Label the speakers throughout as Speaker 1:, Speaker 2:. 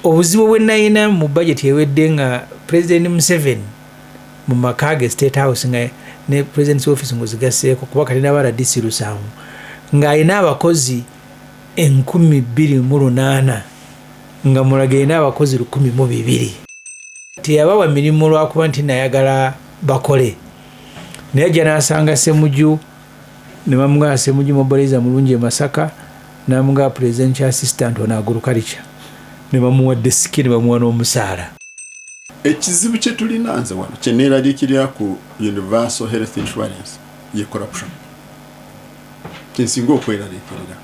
Speaker 1: obuzibu bwe nayina mu budget ewedde nga President Museveni mu makage State House nga ne President's Office ngozigaseeko kuba kati n'abala DC Lusamu ng'ayina abakozi 2,800 nga Mulago ayina abakozi 1,200 teyabawa mirimu lwakuba nti nayagala bakole naye ajja n'asanga Ssemujju ne bamugamba Ssemujju mobilizer mulungi e Masaka n'amugamba Presidential Assistant on Agriculture ne bamuwa desiki ne bamuwa n'omusaala.
Speaker 2: Ekizibu kye tulina nze wano kye neeraliikirira ku Universal Health Insurance ye corruption. Kinsinga okweraliikirira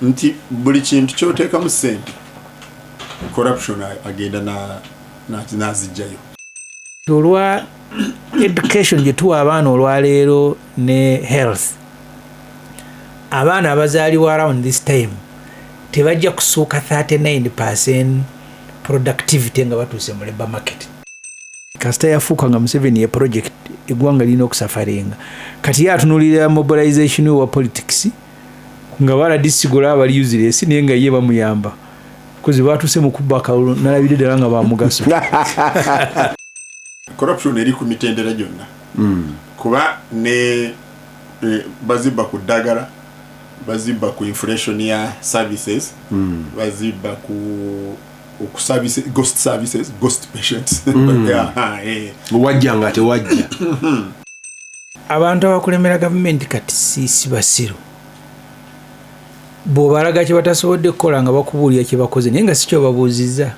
Speaker 2: nti buli kintu ky'oteekamu ssente corruption agenda n'azijjayo.
Speaker 1: Olwa education gye tuwa abaana olwaleero ne health, abaana abazaalibwa around this time tebajja kusuuka 39% productivity nga batuuse mu labor market. Kasita yafuuka nga Museveni ye project eggwanga lirina okusafaringa. Kati ye atunuulira mobilization wa politics nga baladisigola abali useless naye nga ye bamuyamba kuzi batuuse mu kubba akawulo nalabire ddala nga bamugaso.
Speaker 2: Corruption eri ku mitendera gyonna. Kuba ne bazibba ku ddagala, bazibba ku inflation ya services, bazibba ku service, ghost services, ghost patients.
Speaker 3: Wajja nga tewajja.
Speaker 1: Abantu abakulemera gavumenti kati si basiru. Bw'obalaga kye batasobodde kukola nga bakubuulira kye bakoze naye nga si kyo babuuzizza.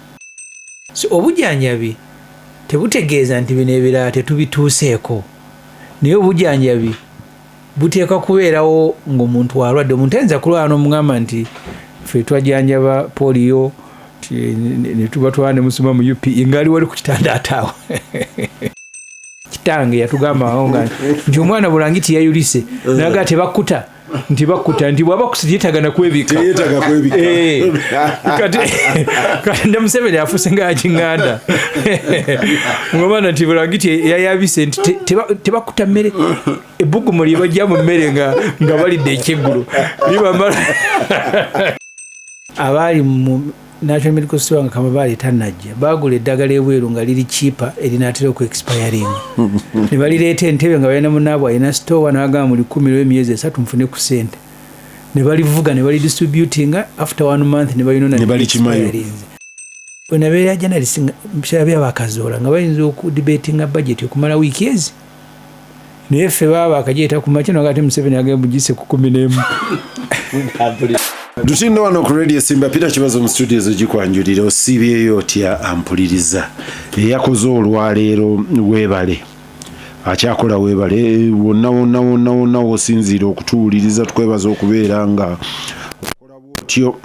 Speaker 1: So obujjanjabi tebutegeeza nti bino ebirala tetubituuseeko, naye obujjanjabi buteeka kubeerawo ng'omuntu alwadde. Omuntu ayinza kulwala n'omugamba nti ffe twajjanjaba poliyo ne tuba twala ne musoma mu UPE ngaali wali ku kitanda ataawo. Kitange yatugambawo nga nti omwana bulangiti yayulise naga tebakkuta nti bakkuta nti bwaba kusijetagana kwebika kati nda Museveni afuse nga akinganda ngomana nti bulangiti yayabise nti tebakkuta mmere ebbugumu lye bajja mu mmere nga balidde ekyeggulo libamala abaali mu National Medical Store nga Kamabaale tanajja bagula eddagala ebweru nga liri cheaper erinaatera ku expiring ne balireeta entebe nga balina munaabwe alina store n'agamba muli 10 emyezi 3 mfune ku ssente ne balivuga ne bali distributing after 1 month ne balino
Speaker 3: ne bali kimayo
Speaker 1: onabeera journalist mshara bya bakazoola nga bayinza okudebatinga budget okumala wiiki ezi naye ffe baba akajeeta ku makino agati Museveni agenda bugise ku 11.
Speaker 3: Dutindo wano ku Radio Simba Peter Kibazo mu studio zigikwanjulira osibyeyo otya ampuliriza yakoze olwaleero weebale akyakola weebale wonna wosinziira okutuwuliriza tukwebaza okubeera nga okola bwotyo.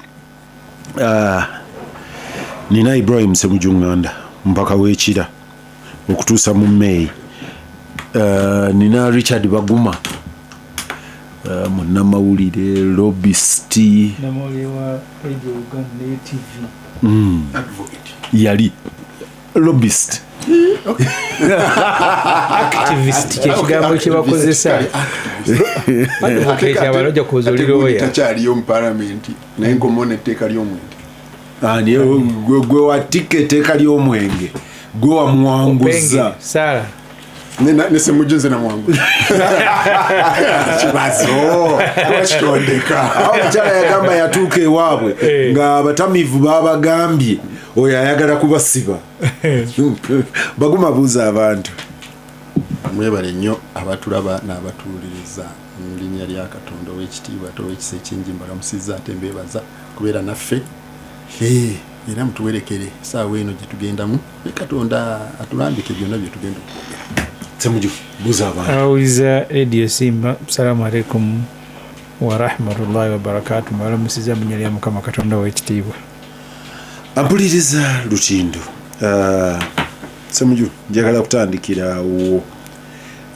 Speaker 3: Nina Ibrahim Ssemujju mpaka w'ekira okutuusa mu May. Nina Richard Baguma munnamawulire lobbyist
Speaker 1: namawulire Radio Uganda TV
Speaker 3: yali lobbyist
Speaker 1: activist kyekigambo kye bakozesa advocate abalojja kuzuliroya
Speaker 2: takyaliyo mu parliament naye ng'omona etteeka ly'omwenge
Speaker 3: gwe watikka etteeka ly'omwenge gwe wamuwanguza
Speaker 1: Sara
Speaker 2: ne Ssemujju nze namwanguza kibazo twakitondeka
Speaker 3: awo mukyala yagamba yatuuka ewaabwe nga abatamivu babagambye oyo ayagala kubasiba. Baguma buuza abantu.
Speaker 2: Mwebale nnyo abatulaba n'abatuwuliriza mu linnya lya Katonda ow'ekitiibwa ow'ekisa ekingi mbalamusizza ate mbeebaza kubeera naffe era mutuwerekere essaawa eno gye tugendamu Katonda atulambike byonna bye tugenda okwogera.
Speaker 3: Ssemujju buuza abantu.
Speaker 1: Awuliza Radio Simba. Assalamu alaikum wa rahmatullahi wa barakatuh. Mbalamusizza mu linnya lya Mukama Katonda ow'ekitiibwa.
Speaker 3: Ampuliriza Lutindo. Ssemujju njagala kutandikira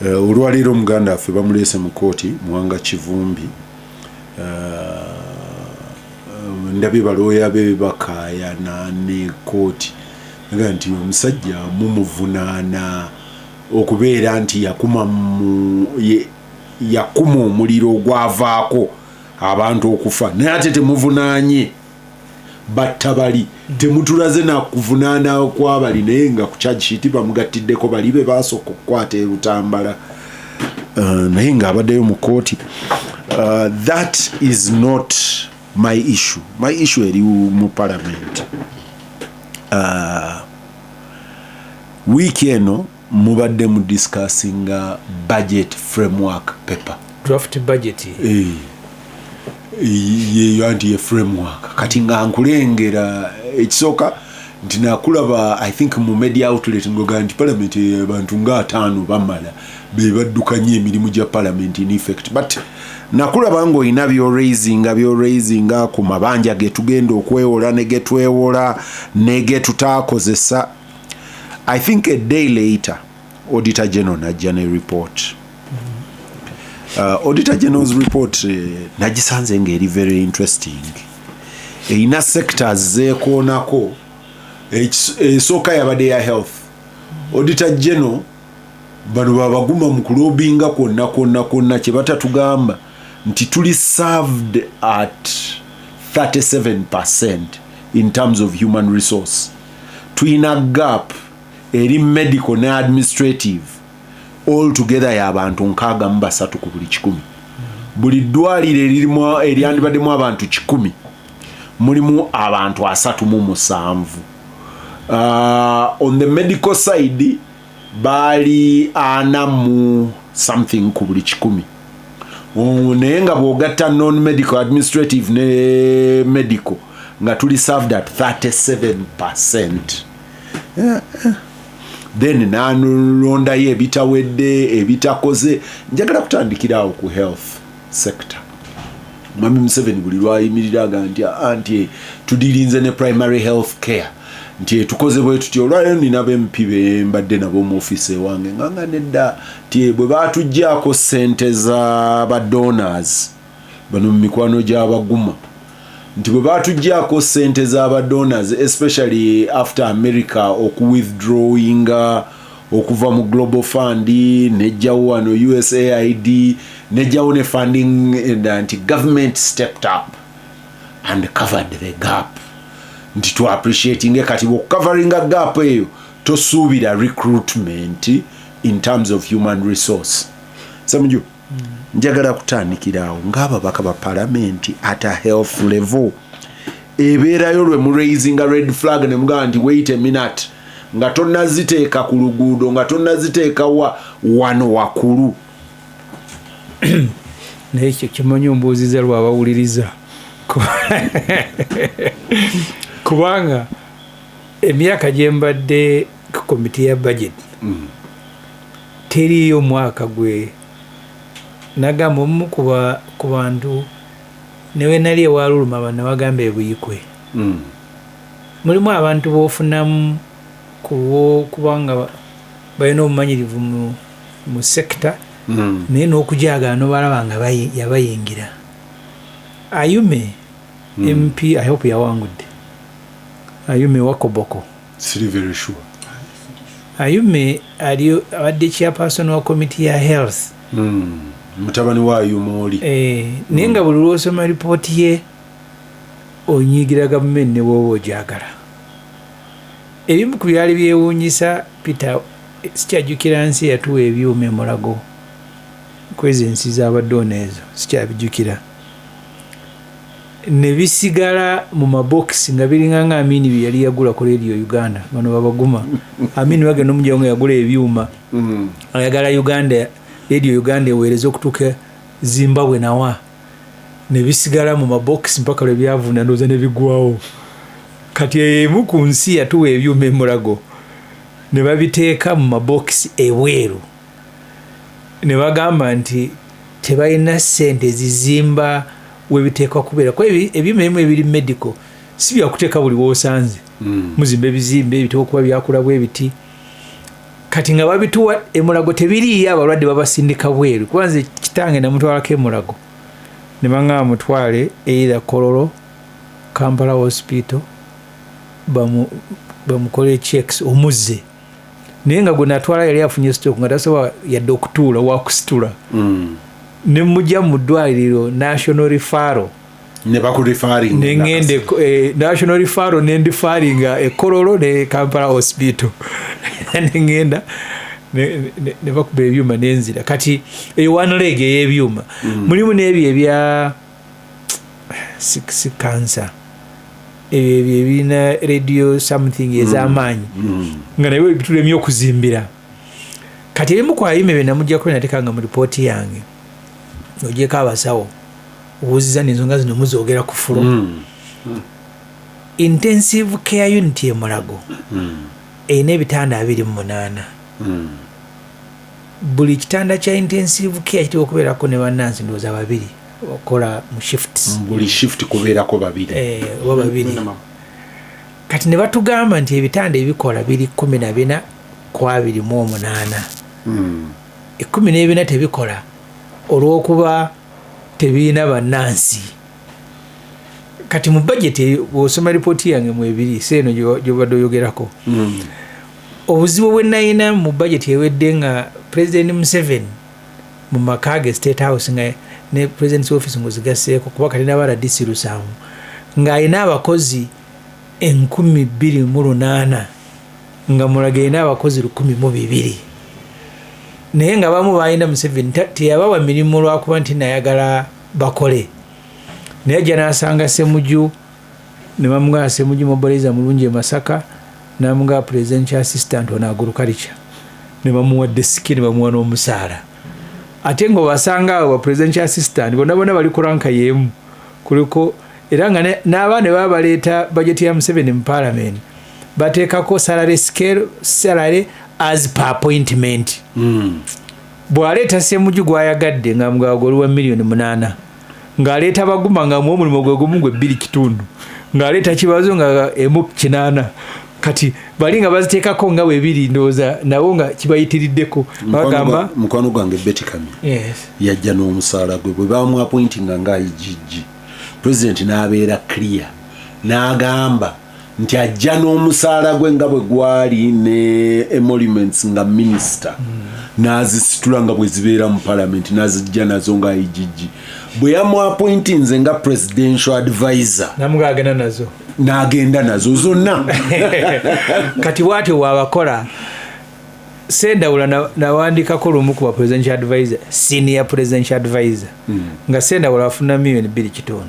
Speaker 3: olwaleero Omuganda waffe bamuleese mu kooti Muwanga Kivumbi. Ndabye balooya be bakaayana ne kooti nga nti omusajja mumuvunaana okubeera nti yakuma omuliro ogwavaako abantu okufa naye ate temuvunaanye batta bali temutulaze nakuvunaana kwabali naye nga ku charge sheet bamugattiddeko bali be basooka okukwata erutambala naye ng'abaddeyo mu kooti. That is not my issue. My issue eri mu parliament. Week eno mubadde mu discussing budget framework paper.
Speaker 1: Draft budget.
Speaker 3: Yeyo anti ye framework. Kati nga nkulengera ekisooka nti nakulaba I think mu media outlet ngoga nti parliament abantu nga 5 bamala be baddukanye emirimu gya parliament in effect. But nakulaba ngo ina byo raising ku mabanja getugenda okwewola ne getwewola ne getutakozesa. I think a day later Auditor General najja ne report. Auditor General's report nagisanze ngeri very interesting. Ina sectors zekoonako esooka yabadde ya health. Auditor General bano babaguma mu kulobinga kwonna kye batatugamba nti tuli served at 37% in terms of human resource. Tuina gap eri medical ne administrative all together y'abantu 63 ku buli 100. Buli ddwaliro eririmu eryandibaddemu abantu 100 mulimu abantu 37. On the medical side bali anamu something ku buli 100. Naye nga bw'ogatta non-medical administrative ne medical nga tuli served at 37%. Then nanulondayo ebitawedde ebitakoze. Njagala kutandikira awo ku health sector. Mwami Museveni buli lwayimiriraga nti anti tudirinze ne primary health care nti tukoze bwe tutyo. Olwaleero nina b'empi be mbadde nabo mu office ewange nganga nedda ti bwe batuggyako ssente za ba donors bano mu mikwano gy'abaguma nti bwe batuggyako ssente za ba donors especially after America okuwithdrawing okuva mu Global Fund nejjawo wano USAID nejjawo ne funding and government stepped up and covered the gap. Nti to appreciating kati wo covering a gap eyo tosuubira recruitment in terms of human resource. Samuju njagala kutandikirawo ng'ababaka ba parliament at a health level ebeerayo lwe mu raising a red flag ne mugamba nti wait a minute nga tonnaziteeka ku luguudo nga tonnaziteeka wano wakulu.
Speaker 1: Naye ekyo kimanyi ombuuziza lwabawuliriza kubanga emyaka gye mbadde ku komiti ya budget teriyo mwaka gwe nagamba omu ku bantu newe nali ewaluluma bano bagamba ebuyikwe mulimu abantu b'ofunamu kubanga balina obumanyirivu mu sekita naye n'okujaagaana balaba nga yabayingira. Ayume MP I hope yawangudde. Ayume Wakoboko.
Speaker 3: Siri very sure.
Speaker 1: Ayume abadde chairperson wa committee ya health.
Speaker 3: Mutabani wa Ayume oli.
Speaker 1: Naye nga buli lw'osoma ripooti ye onyigira gavumenti ne bw'oba ogyagala. Ebimu ku byali byewuunyisa Peter sikyajjukira nsi yatuwa ebyuma e Mulago kwezi ensi z'abaddoona ezo sikyabijjukira. Ne bisigala mu mabokisi nga biringa nga Amini bye yali yagula ku Radio Uganda bano babaguma. Amini bagenda omujjawo nga yagula ebyuma ayagala Uganda Radio Uganda eweereza okutuuka Zimbabwe nawa ne bisigala mu mabokisi mpaka lwe byavunda ndowooza ne bigwawo. Kati emu ku nsi yatuwa ebyuma e Mulago ne babiteeka mu mabokisi ebweru ne bagamba nti tebalina ssente zizimba webiteekwa kubeera kwa ebyuma ebimu ebiri medical si byakuteeka buli woosanze muzimba ebizimbe ebiteekwa okuba byakula bwebiti. Kati nga babituwa e Mulago tebiriiyo abalwadde babasindika bweru kubanze kitange namutwalako e Mulago ne baŋŋamba mutwale either Kololo Kampala Hospital bamukole checks omuzze naye nga gwe natwala yali afunye stroke nga tasobola yadde okutuula wakusitula ne mujja mu ddwaliro National Referral
Speaker 3: ne bakureferring
Speaker 1: nengende national referral nendifaringa ekololo ne Kampala hospital nengenda ne bakuba ebyuma nenzira kati one leg y'ebyuma mulimu n'ebyo ebya cancer ebyo ebina radio something ez'amaanyi nga naye bitulemye okuzimbira kati ebimu ku ayime bye namuggyako nateekanga mu ripooti yange ogyeko abasawo obuuziza n'ensonga zino muzoogera ku fulo intensive care unit e Mulago erina ebitanda 28 buli kitanda kya intensive care kitera okubeerako ne bannansi ndowooza babiri okola mu shifts
Speaker 3: buli shift kubeerako babiri
Speaker 1: oba babiri kati ne batugamba nti ebitanda ebikola biri 14 ku 28 14 tebikola olw'okuba tebirina bannansi kati mu budget bw'osoma ripooti yange mu ebiri seeno gy'obadde oyogerako obuzibu bwe nalina mu budget ewedde nga President Museveni mu maka State House nga ne President's Office ngozigaseeko kuba kati n'abala DC Lusamu ng'alina abakozi 28,000 nga Mulago alina abakozi 1,200 naye nga bamu balina Museveni teyabawa mirimu lwakuba nti nayagala bakole naye ajja n'asanga Ssemujju ne bamugamba Ssemujju mobilizer mulungi e Masaka n'amugamba presidential assistant ono agriculture ne bamuwa desiki ne bamuwa n'omusaala ate ng'obasanga abo presidential assistant bonna bali ku ranka y'emu kuliko era nga n'abaana baba baleeta budget ya Museveni mu parliament bateekako salary scale salary as per appointment bw'aleeta Ssemujju gw'ayagadde nga mugabo gwa $1,800,000 ng'aleeta baguma nga mu omulimu gwe gumu gwe 2.5 ng'aleeta Kibazo nga 1.8 kati bali nga baziteekako nga weebiri ndowooza nabo nga kibayitiriddeko bagamba
Speaker 3: mukwano gwange Betty Kamya yajja n'omusaala gwe bwe bamu appointinga nga IGG president n'abeera clear n'agamba nti ajja n'omusaala gwe nga bwe gwali ne emoluments nga minister n'azisitula nga bwe zibeera mu parliament n'azijja nazo nga IGG bwe yamu appointinze nga presidential advisor n'agenda nazo zonna
Speaker 1: kati bwatyo bw'abakola Sendawula nawandikako lumu ku presidential advisor senior presidential advisor nga Sendawula afuna $2,500,000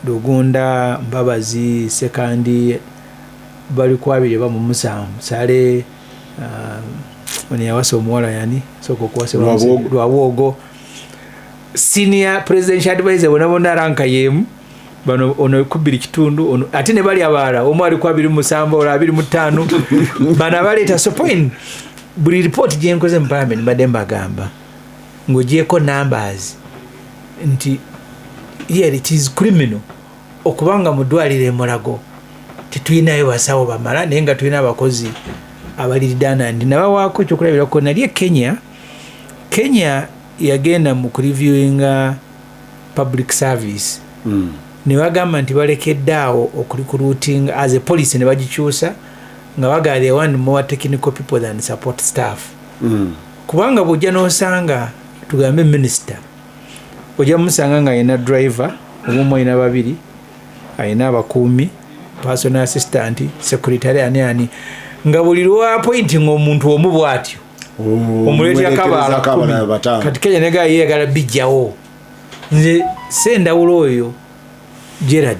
Speaker 1: Lugunda Mbabazi Sekandi bali kwabire ba mu Musamu sale oni yawasa omuwala yani soko kwase Lwawogo senior presidential advisor bonabona ranka yemu bano ono 2.5 ono ate ne bali abala omu ali kwa 2.7 ola 2.5 bana baleeta so point buli report je nkoze mu parliament bademba gamba ngojeko numbers nti here it is criminal okubanga mudwalire Mulago tituyinayo basawo bamala naye nga tuyina abakozi abalidana ndi nabawaako kyokulabirako nali Kenya yagenda mu reviewing public service ne bagamba nti balekeddaawo okurecruiting as a police ne bagikyusa nga bagala they want more technical people than support staff kubanga bw'ojja n'osanga tugambe minister ojja musanga nga alina driver obumu alina babiri alina abakuumi personal assistant secretary ani nga buli lwappointing omuntu omu bw'atyo omuleeti akabaala 10 kati Kenya nega yeeyagala bijjawo nze Sendawula oyo Gerard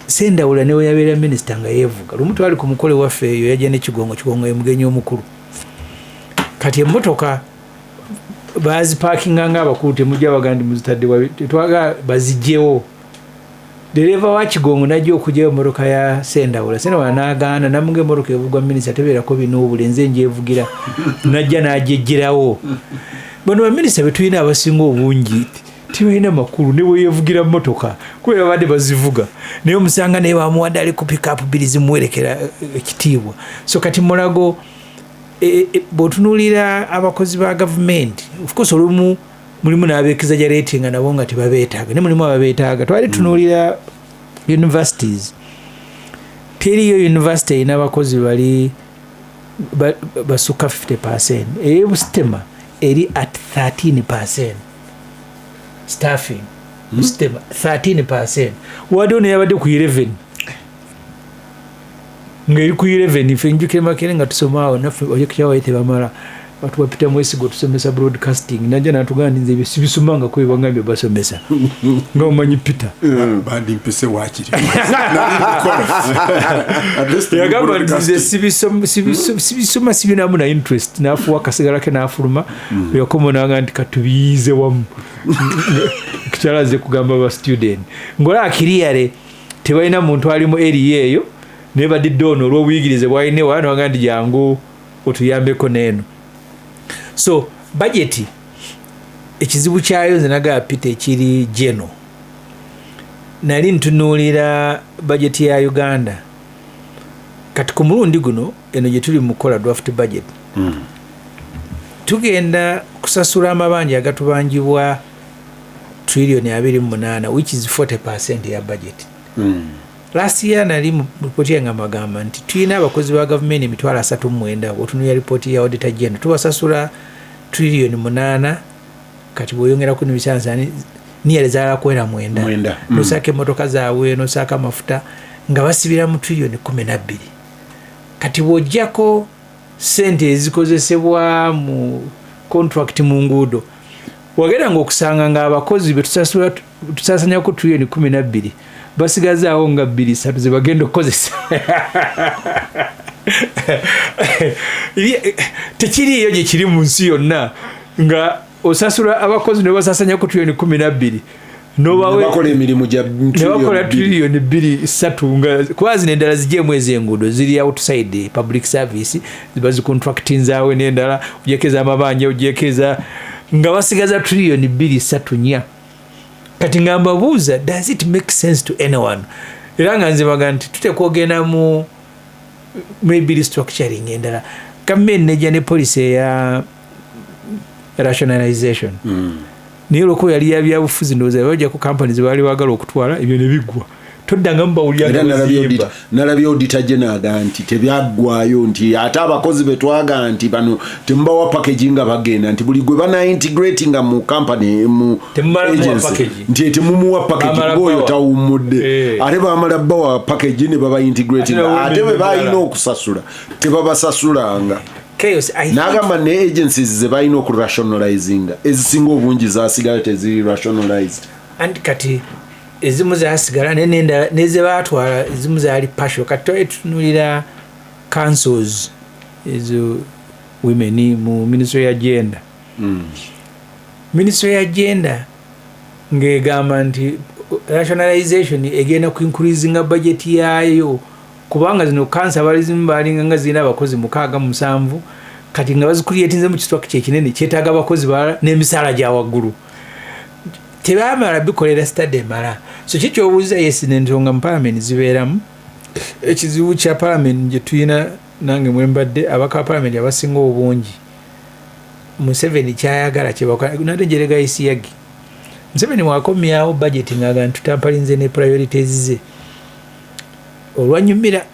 Speaker 1: Sendawula newe yabeera minister nga yeevuga lumu twali ku mukole waffe eyo yajja n'ekigongo ye mugenyi omukulu kati emmotoka bazipakinga nga abakulu temujja bagandi muzitadde tetwaga bazijjewo dereva wa Kigongo najja okujjayo emmotoka ya Sendawula n'agaana namuga emmotoka evugwa minisita tebeerako binoobule nze njevugira najja n'agyejjerawo bano baminisita betulina abasinga obungi tibalina makulu ne bweyevugira mmotoka kubera badde bazivuga naye omusanga naye bamuwadde ali ku pickup bbiri zimuwerekera ekitiibwa so kati Mulago bw'otunuulira abakozi ba gavumenti of course olumu mulimu n'abeexaggerating nabo nga tebabeetaaga ne mulimu ababeetaaga twali tunuulira universities teriyo university erina abakozi bali basukka 50% ey'ebusitema eri at 13%. staffing system 13%. Wadde yabadde ku 11 ngeri ku 11 ife njukire Makerere nga tusomaawo naffe oyekyawaye tebamala batuwa Peter Mwesigo tusomesa broadcasting najja natugamba nze sibisomanga ko bangambye basomesa nga omanyi Peter
Speaker 2: bandi mpese wakiri
Speaker 1: yagamba nze sibisoma sibinamu na interest nafuwa kasigala ke nafuluma yakomonanga nti katubiyize wamu kikyalaze kugamba ba student ngola akiriyale tebalina muntu alimu area eyo nebadde ono olw'obuyigirize bwalina wano wagandi jangu otuyambeko neeno. So budget ekizibu kyayo nze nagaa Peter ekiri geno nali ntunuulira budget ya Uganda kati ku mulundi guno eno gye tuli mukola draft budget tugenda kusasula amabanja agatubanjibwa $2.28 which is 40% ya budget. Last year nali mu report yange magamba nti tulina abakozi ba government emitwalo 39 otunuya report ya auditor general tubasasula $8 kati bwoyongera ku nibisanzani niye zala kwera mwenda nosake motoka zawe nosaka mafuta nga basibira mu $12 kati bwojjako sente ezikozesebwa mu contract mu nguudo wagera ngo okusanga nga abakozi betusasanya ku $12 basigazaawo nga 2-3 ze bagenda okukozesa tekiriyo gye kiri mu nsi yonna nga osasula abakozi ne basasanya ku $12
Speaker 3: bakola emirimu gya
Speaker 1: $2.3 nga kwazi n'endala zigyemu ez'enguudo ziri outside public service ziba zicontractinzaawe n'endala ojekeza amabanja ojekeza nga basigaza $2.3 kati ngamba buuza does it make sense to anyone era nga nze baga nti tutekwogenda mu maybe restructuring endala government nejja ne policy ya rationalization naye olwokuba yali yabyabufuzi ndowooza bajja ku companies baali baagala okutwala ebyo ne biggwa toddanga mubawulira
Speaker 3: nalabye auditor general nti tebyaggwayo nti ate abakozi betwaga nti bano temubawa packaging nga bagenda nti buli gwe bana integrating mu company mu agency nti temumuwa package boyo tawumudde ate bamala bawa package ne baba integrating ate be bayina okusasula tebabasasulanga nagamba ne agencies ze bayina okurationalizing ezisinga obungi zasigala teziri rationalized
Speaker 1: and kati ezimu zasigala neze batwala ezimu zaali partial kati tunulira councils ezo women mu ministry ya gender ministry ya gender ngegamba nti rationalization egenda ku increasing budget yayo kubanga zino kansa balizimu balinga nga zina abakozi 6-7 kati nga bazikuriyetinze mu structure kinene kyetaaga abakozi bala n'emisala gya waggulu tebamala bikolera study mala so kikyo obuuza yes n'entonga mu parliament zibeeramu ekizibu kya parliament gye tuyina nange mwembadde abaka parliament abasinga obungi Museveni kyayagala kyebakola nate njerega isiyagi Museveni mwakomyawo budget ngaga ntutampalinze ne priorities ze olwanyumira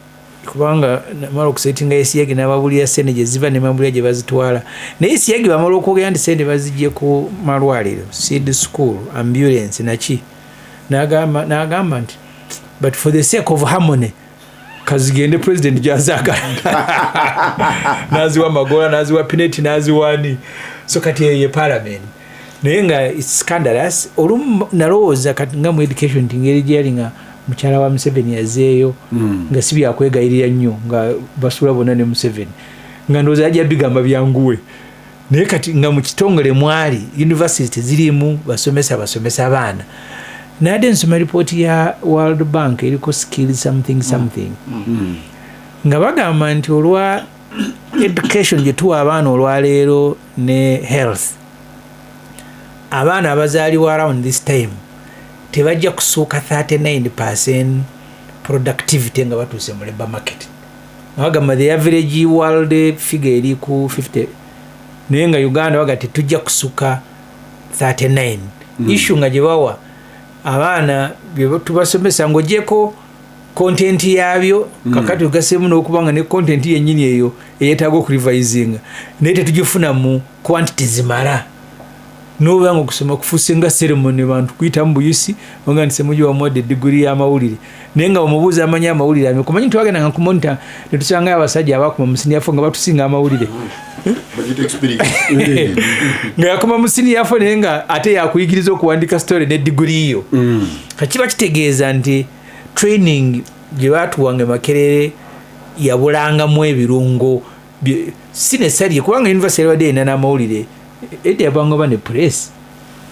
Speaker 1: kubanga mara okusetinga isiyagi n'ababulira sente gye ziva ne mambulira gye bazitwala naye isiyagi bamala okwogera nti sente bazijje ku malwaliro seed school ambulance naki n'agamba nti but for the sake of harmony kazigende president gyazagala naziwa magola naziwa pineti naziwani so kati ye parliament naye nga it's scandalous olumu nalowooza kati nga mu education tingeri gyali nga mukyala wa Museveni yazeeyo nga si byakwegayirira nnyo nga basula bonna ne Museveni nga ndowooza ajja bigamba byanguwe naye kati nga mu kitongole mwali university zirimu basomesa abaana nade nsoma ripooti ya World Bank eriko skills something nga bagamba nti olwa education gye tuwa abaana olwaleero ne health abaana abazaaliwa around this time tebajja kusuuka 39% productivity nga batuuse mu labor market bagamba the average world figure eri ku 50 naye nga Uganda baga tetujja kusuuka 39 issue nga gye bawa abaana bye tubasomesa ng'ogyeko content yabyo kakati ugasemu n'okubanga ne content yennyini eyo eyetaaga okurivisinga naye tetugifuna mu quantity zimala n'obanga okusoma kufuuse nga ceremony bantu kuyita mu buyisi nga nti Ssemujju wamuwadde diguli y'amawulire naye nga omubuuza amanyi amawulire ameka omanyi nti wagendanga ku monita ne tusangayo abasajja abakoma mu siniya 4 nga batusinga amawulire nga yakoma mu siniya 4 naye nga ate yakuyigiriza okuwandiika story ne diguli yo kakiba kitegeeza nti training gye baatuwanga e Makerere yabulangamu ebirungo si necessarily kubanga university yabadde erina n'amawulire edda yabanga oba ne press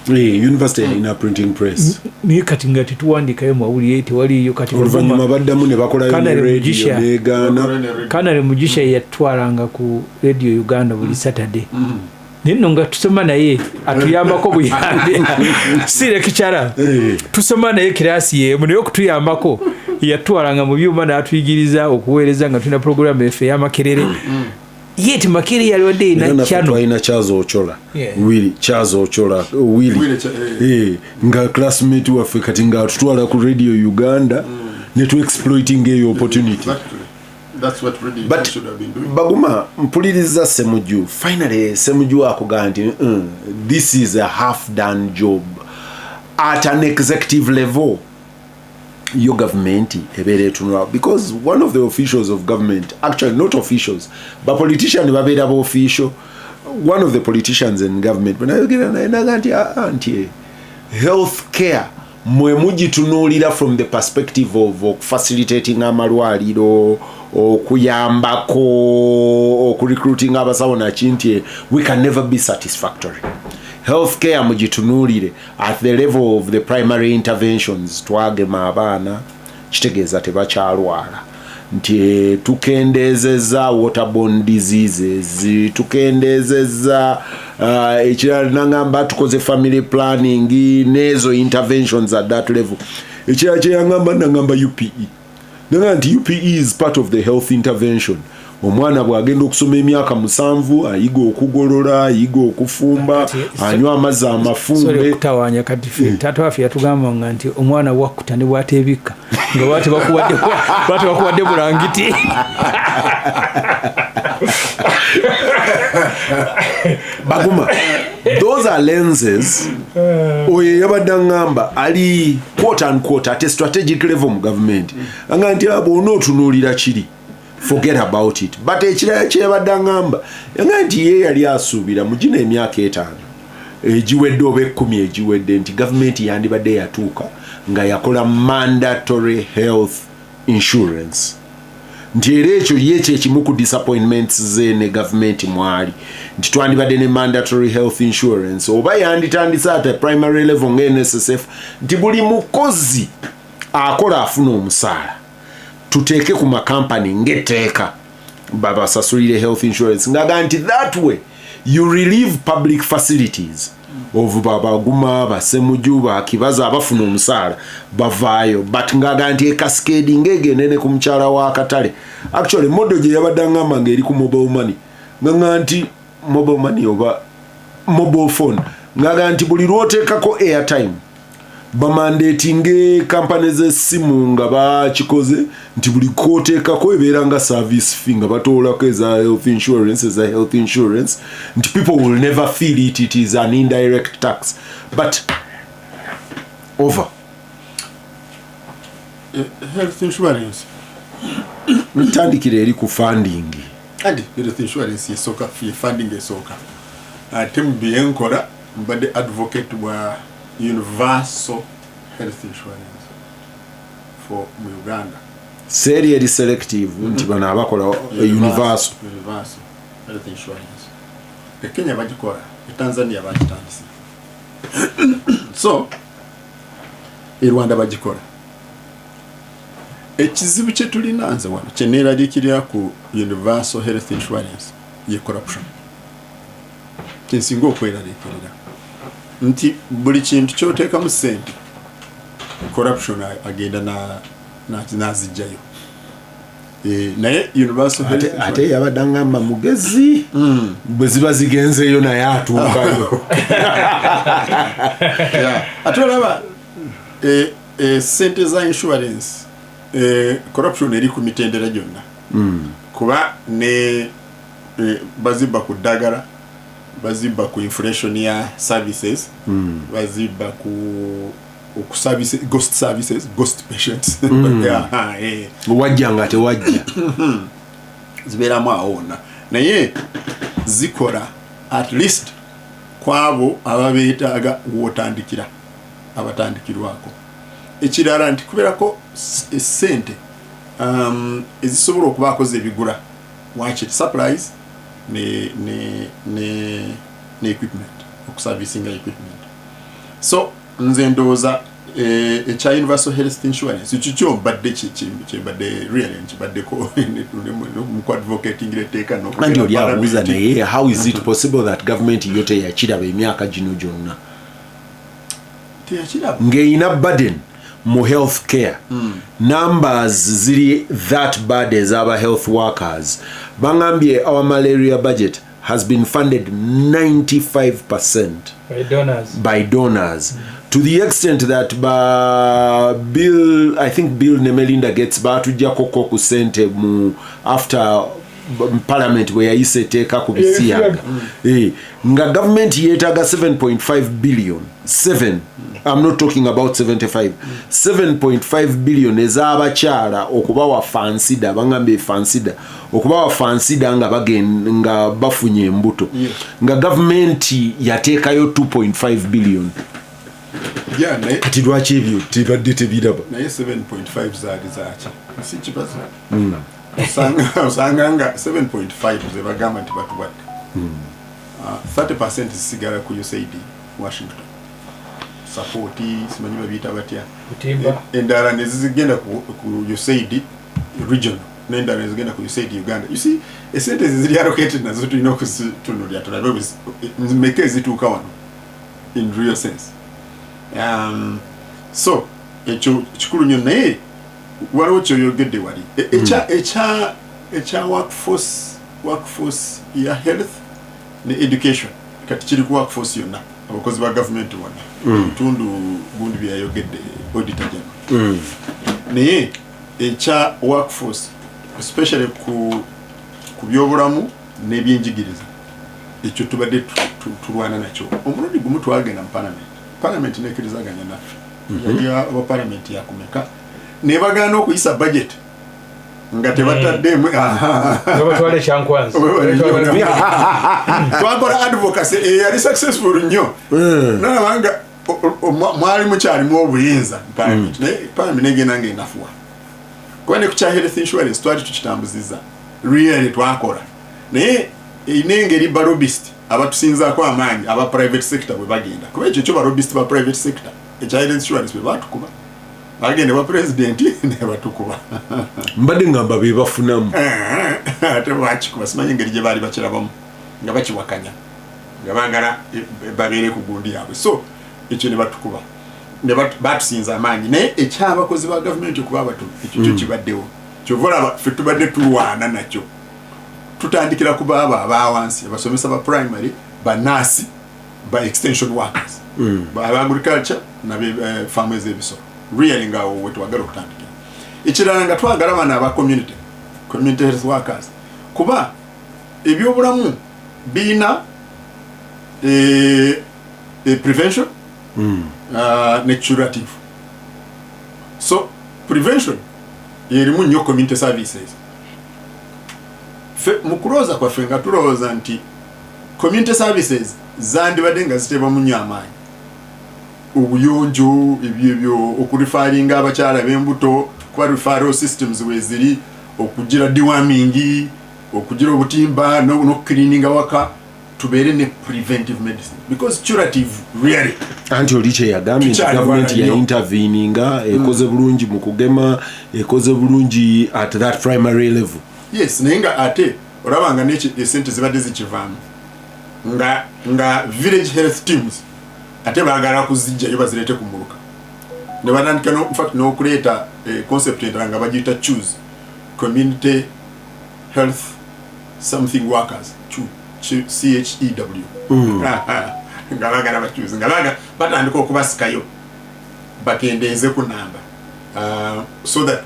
Speaker 3: university erina printing press
Speaker 1: naye kati nga tetuwandiikayo mawulire tewaliyo kati
Speaker 3: oluvannyuma baddamu ne bakolayo ne radio negaana
Speaker 1: Kanale Mugisha yatwalanga ku radio Uganda buli Saturday naye nno nga tusoma naye atuyambako buyambe si lekicara tusoma naye kirasi yemu naye okutuyambako yatwalanga mu byuma n'atuyigiriza okuweereza nga tulina programu efe y'Amakerere yeti Makerere yaliwadde ina chano
Speaker 3: ina chazo ochola wili chazo ochola wili nga classmate waffe kati nga tutwala ku radio Uganda ne tu exploiting eyo opportunity.
Speaker 2: That's what radio should have been doing.
Speaker 3: Baguma mpuliriza Ssemujju finally Ssemujju akugamba nti this is a half done job at an executive level. Your government because one of the officials of government, actually not officials, but politicians were official. One of the politicians in government, when I get an health care, mwemuji tunulira from the perspective of facilitating amalwaliro or kuyambako or recruiting abasawo na chintie, we can never be satisfactory. Healthcare mugitunulire at the level of the primary interventions twagema abaana kitegeeza tebakyalwala nti tukendezeza waterborne diseases tukendezeza ekirala nangamba tukoze family planning nezo interventions at that level ekirala kyeyangamba nangamba UPE nanga nti UPE is part of the health intervention. Omwana bwagenda okusoma emyaka 7 ayiga okugolola ayiga okufumba anywa amazzi amafumbe
Speaker 1: kutawanya kati tata wafi yatugamba nga nti omwana wakuta ne bwatebika nga bwate bakuwadde bulangiti
Speaker 3: Baguma those are lenses oye yabadangamba ali quote unquote at a strategic level mu government anga nti abo onotunulira kiri forget about it. But ekirala kyebadangamba yanga nti ye yali asuubira mu gino emyaka 5 egiwedde oba 10 egiwedde nti government yandibadde yatuuka nga yakola mandatory health insurance nti era ekyo ye kyekimu ku disappointments ze ne government mwali nti twandibadde ne mandatory health insurance oba yanditandise at primary level nga NSSF nti buli mukozi akola afuna omusaala tuteke ku makampani ngeteeka babasasulire health insurance ngaga nti that way you relieve public facilities of Baguma Ssemujju Bakibaza abafuna omusaala bavaayo but ngaga nti cascade ngegenene ku mkyala wa Katale actually model gye yabadangamba ngeri ku mobile money ngaga nti mobile money oba mobile phone ngaga nti buli lwoteekako airtime bamandatinge companies esimu nga bakikoze nti buli koteekako ebeera nga service fee nga batoolako eza health insurance nti people will never feel it is an indirect tax but over
Speaker 2: health insurance
Speaker 3: ntandikire eri ku funding
Speaker 2: adi health insurance yesoka funding yesoka ate mbiyenkola mbadde advocate bwa universal health insurance for Uganda.
Speaker 3: Serially selective nti bana abakola universal
Speaker 2: health insurance. Kenya bagikola, Tanzania bagitandise. So Rwanda bagikola. Ekizibu kye tulina nze wano kyeneeraliikirira ku universal health insurance ye corruption. Kinsinga okweraliikirira nti buli kintu kyoteekamu ssente corruption agenda nazijjayo naye universal
Speaker 3: ate yabadangamba mugezi bwe ziba zigenzeeyo naye atuukayo
Speaker 2: ate olaba ssente za insurance corruption eri ku mitendera gyonna kuba ne bazibba ku ddagala bazibba ku inflation ya services bazibba ku service ghost services ghost patients
Speaker 3: wajja nga tewajja
Speaker 2: zibeeramu awona naye zikola at least kwabo ababeetaaga wotandikira abatandikirwako ekirala nti kubeerako essente ezisobola okubaako ebigula watch it supplies ne equipment okuservicinga equipment so nze ndowooza ekya universal health insurance kikyo mbadde kyembadde really nkibaddeko mu advocating etteeka
Speaker 3: kandi oli abuuza naye how is it possible that government yo teyakiraba emyaka gino gyonna
Speaker 2: teyakiraba
Speaker 3: ng'erina burden mu health care numbers ziri that bad ez'aba health workers bangambye our malaria budget has been funded 95% by donors to the extent that Bill ne Melinda Gates batujjako ku sente mu after parliament where yayise etteeka ku bisiyaga nga government yeetaaga 7.5 billion 7 I'm not talking about 75 7.5 billion ez'abakyala okubawa fansida bangambye fansida okubawa fansida nga bafunye embuto nga government yateekayo 2.5 billion kati lwaki ebyo tebadde tebiraba
Speaker 2: naye 7.5 zaali zaki si kibazo osanga nga 7.5 zebagamba nti batubadde 30% zisigala ku USAID Washington support simanyi babiyita batya endala nezigenda ku USAID regional n'endala nezigenda ku USAID Uganda. You see esente ziri allocated nazo tulina okuzitunulira tulabe meke ezituuka wano in real sense. So ekyo kikulu nnyo naye waliwo kyoyogedde wali ekya workforce ya health ne education kati kiri ku workforce yonna abakozi ba government wonna bitundu gundi byayogedde auditor general naye ekya workforce especially ku byobulamu n'ebyenjigiriza ekyo tubadde tulwana nakyo omulundi gumu twagenda mu parliament nekkirizaganya naffe yali aba parliament yakumeka ne bagaana okuyisa budget nga tebataddeemu
Speaker 1: batwala ekyankwanzi
Speaker 2: twakola advocacy eyali successful nnyo nalabanga mwali mukyalimu obuyinza parliament naye parliament negenda nga enafuwa kuba ne ku kya health insurance twali tukitambuzizza really twakola naye eyina engeri balobist abatusinzaako amaanyi aba private sector bwe bagenda kuba ekyo kyo balobist ba private sector ekya health insurance bwe batukuba bagende ba president ne batukuba
Speaker 3: mbadde ngamba be bafunamu
Speaker 2: ate bakikuba simanyi engeri gye baali bakirabamu nga bakiwakanya nga bangala babeere ku gundi yaabwe so ekyo ne batukuba ne batusinza amaanyi naye ekyabakozi ba gavumenti okuba abatono ekyo kyo kibaddewo kyova olaba ffe tubadde tulwana nakyo tutandikira ku baabo abawansi abasomesa ba primary banaasi ba extension workers ba agriculture na farm ez'ebisolo really nga wetwagala okutandikira ekirala nga twagala bana aba community health workers kuba ebyobulamu biina prevention ne curative so prevention yerimu nnyo community services mu kulowooza kwaffe nga tulowooza nti community services zandibadde nga zitebamu nnyo amaanyi obuyonjo ebyo okurifaringa abakyala b'embuto kuba referral systems weziri okugira deworming okugira obutimba n'okukirininga waka tubeere ne preventive medicine because curative really
Speaker 3: anti oli kyeyagambye nti gavumenti ya interveninga ekoze bulungi mu kugema ekoze bulungi at that primary level.
Speaker 2: Yes, naye nga ate olabanga esente zibadde zikivaamu nga village health teams ate baagala kuzijjayo bazirete ku muluka ne batandika n'okuleeta concept endala nga bagiyita choose community health something workers CHEW nga baagala bakyuzi nga batandika okubasikayo bakendeeze ku namba so that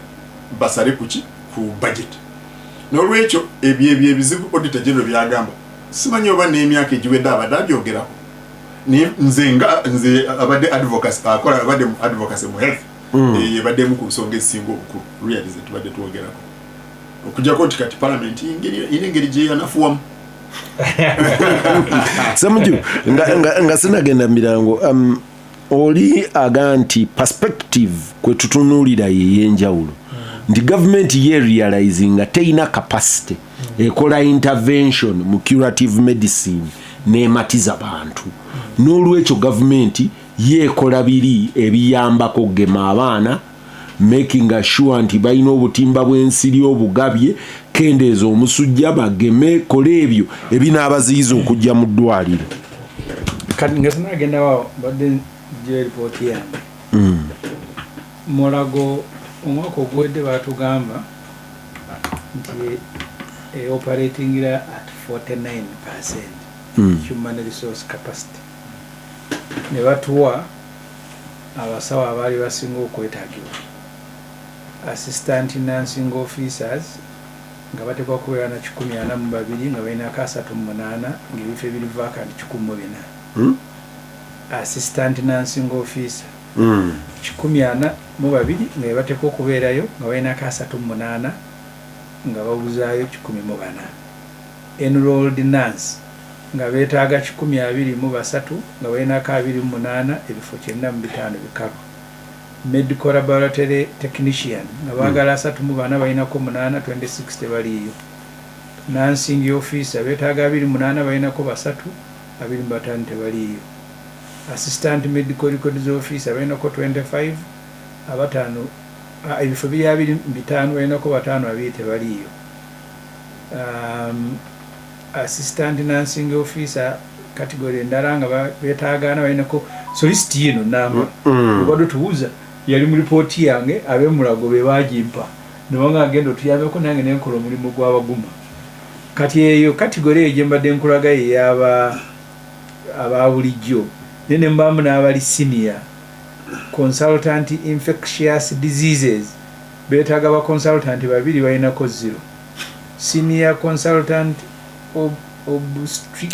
Speaker 2: basale ku budget n'olwekyo ebyo ebizibu auditor general byagamba simanyi oba n'emyaka egiwedde abadde abyogerako nze abadde abadde mu advocacy mu health yebaddemu ku nsonga ezisinga obukulu really ze tubadde twogerako okujjako nti kati parliament ina engeri gye yanafuwamu
Speaker 3: Samuju nga sinagenda mirango oli aga nti perspective kwe tutunuulira yeyenjawulo nti gavumenti ye realizing nga teina capacity ekola intervention mu curative medicine n'ematiza bantu n'olwekyo gavumenti yeekola biri ebiyambako gema abaana making sure nti balina obutimba bw'ensiri obugabye kendeeza omusujja bageme kola ebyo ebinaabaziyiza okujja mu ddwaliro
Speaker 1: kati nga sinagendawo badde gye ripooti yange Mulago omwaka ogwedde batugamba nti operatingira at 49% human resource capacity ne batuwa abasawo abaali basinga okwetaagibwa assistant nursing officers nga batekwa kubeera na 142 nga balinako 38 ng'ebifo ebiri vacant 140 assistant nursing officer 142 nga batekwa okubeerayo nga balinako 38 nga babuzaayo 14 enrolled nurse nga beetaaga 123 nga balinako 28 ebifo 95 bikalu medical laboratory technician nga baagala 34 balinako 8 26 tebaliiyo nursing officer beetaaga 28 balinako 3 25 tebaliiyo assistant medical records officer balinako 25 abatano ebifo biri 25 balinako 5 2 tebaliiyo assistant nursing officer category endala nga beetaagana balinako solist yino namba obadde tubuuza yali mu ripooti yange ab'emulago be bagimpa nobanga agenda otuyambeko nange nenkola omulimu gw'abaguma kati eyo category eyo gyembadde nkulaga yeyaba ababulijjo nene mbamu n'abali senior consultant infectious diseases beetaaga ba consultant babiri balinako 0 senior consultant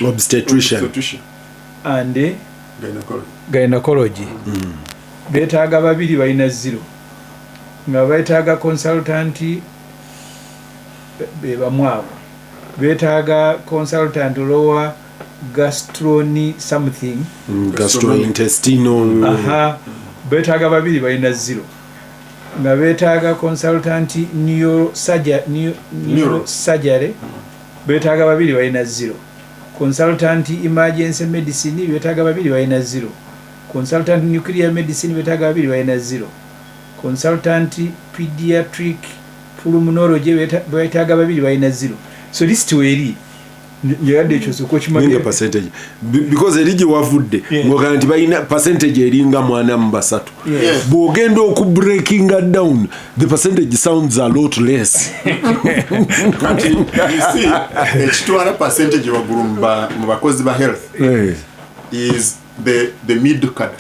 Speaker 3: obstetrician
Speaker 1: and gynecology beetaaga babiri balina 0 nga beetaaga consultant bebamwabo beetaaga consultant lower gastroni something
Speaker 3: gastrointestinal
Speaker 1: beetaaga babiri balina 0 nga beetaaga consultant neurosurgery beetaaga babiri balina 0 consultant emergency medicine beetaaga babiri balina 0 consultant nuclear medicine beetaaga babiri balina 0 consultant pediatric pulmonology beetaaga babiri balina 0 so list weri yadde ekyo soko
Speaker 3: kimanyi percentage because erije wavudde ngoga nti balina percentage eringa mwana mu basatu bwogenda oku breaking down the percentage sounds a lot less
Speaker 2: kati you see ekitwala percentage waggulu mu bakozi ba health is the middle cadre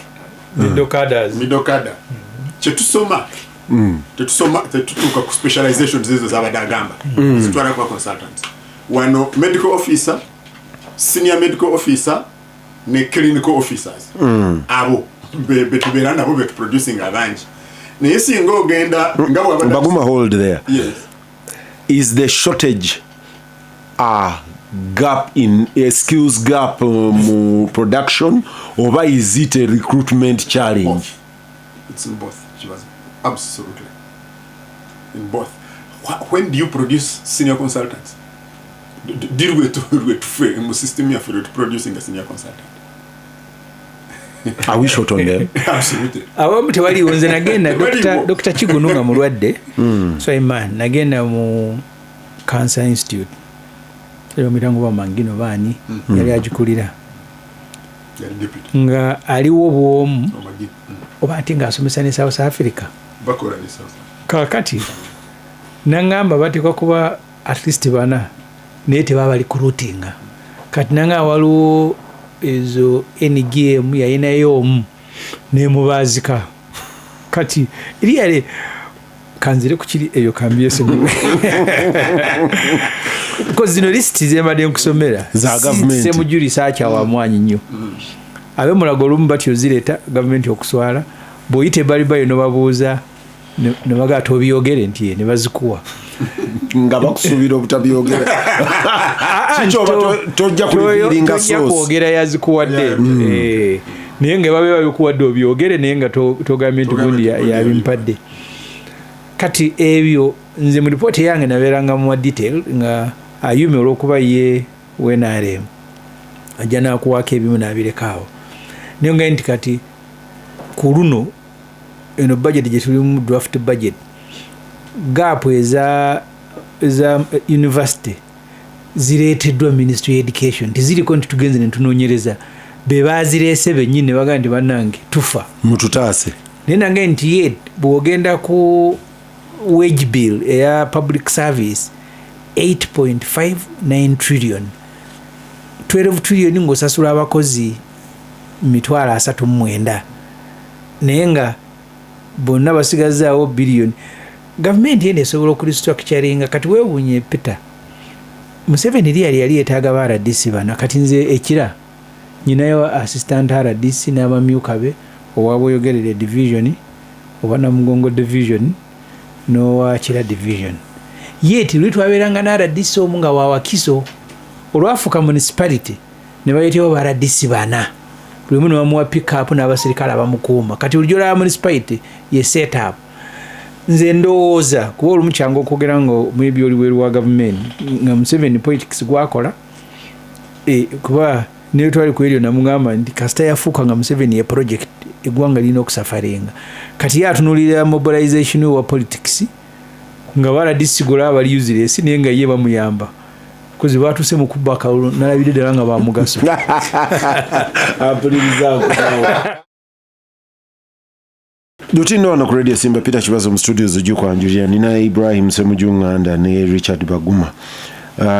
Speaker 2: kyetusoma tetutuuka ku specializations ezo z'abadde agamba zitwala kuba consultants wano medical officer senior medical officer ne clinical officers abo betubeera nabo betuproducing abangi naye singa ogenda nga
Speaker 3: Baguma hold there.
Speaker 2: Yes.
Speaker 3: Is the shortage a gap in a skills gap production or is it a recruitment challenge?
Speaker 2: Both. It's in both. Absolutely. In both. When do you produce senior consultants? Deal with the system you have producing a senior consultant.
Speaker 3: Are we short on them?
Speaker 2: Absolutely.
Speaker 1: Awamu tewali nze nagenda Dr. Chigununga mulwadde Swaiman nagenda mu Cancer Institute eyo mitango bamangino baani yali agikulira nga aliwo bwomu oba ati ng'asomesa ne South Africa
Speaker 2: bakola ne South
Speaker 1: kakati nangamba batekwa kuba at least bana naye tebaba recruitinga kati nanga waliwo ezo NGM yayinayo omu nemubaazika kati really kanzire kukiri eyo kambyese because zino list zemadde nkusomera
Speaker 3: za government
Speaker 1: semujulisa akyawa mwanyi nnyo abe mulago olumu batyo zireeta gavumenti okuswala bw'oyita ebbalibayo nobabuuza ne bagaa tobyogere nti ne bazikuwa
Speaker 3: nga bakusuubira obutabyogera kikyoba tojja kuliviringa
Speaker 1: tojja kwogera yazikuwadde naye nga babe babikuwadde obyogere naye nga togambye nti gundi yabimpadde kati ebyo nze mu lipooti yange nabeeranga mu detail nga ayume olw'okuba ye WNRM ajja nakuwaako ebimu n'abirekaawo naye nga nti kati ku luno eno budget gye tulimu draft budget gaapu eza university zireeteddwa ministry of education tiziriko nti tugenze ne tunoonyereza be bazireese bennyini ne bagaa nti bannange tufa
Speaker 3: mututaase
Speaker 1: naye nange nti ye bw'ogenda ku wage bill eya public service 8.59 trillion 12 trillion ng'osasula abakozi 39 naye nga bonna basigazaawo billion gavumenti yene esobola okurestructuringa kati weewuunye Peter Museveni yali yeetaaga ba RDC bana kati nze ekira nyinayo assistant RDC n'abamyuka be owa Bweyogerere division oba Namugongo division n'owa Kira division yeti lwe twabeeranga na RDC omu nga wawakiso olwafuuka municipality ne bayitewo ba RDC bana buli omu ne bamuwa pick up n'abaserikale abamukuuma kati bulijjo laba municipality ye set up nze ndowooza kuba olumu kyangu okwogera nga maybe oli bweru wa gavumenti nga Museveni politics gwakola kuba naye twali ku eryo namugamba nti kasita yafuuka nga Museveni ye project eggwanga lirina okusafaringa kati ye atunuulira mobilization wa politics nga baradisigola abali useless naye nga ye bamuyamba kozi baatuse mu kubba akawulo nalabire ddala nga bamugaso
Speaker 3: Dutino wano ku Radio Simba Peter Kibazo mu studios ujukwanjulira nina Ibrahim Semujunganda ne Richard Baguma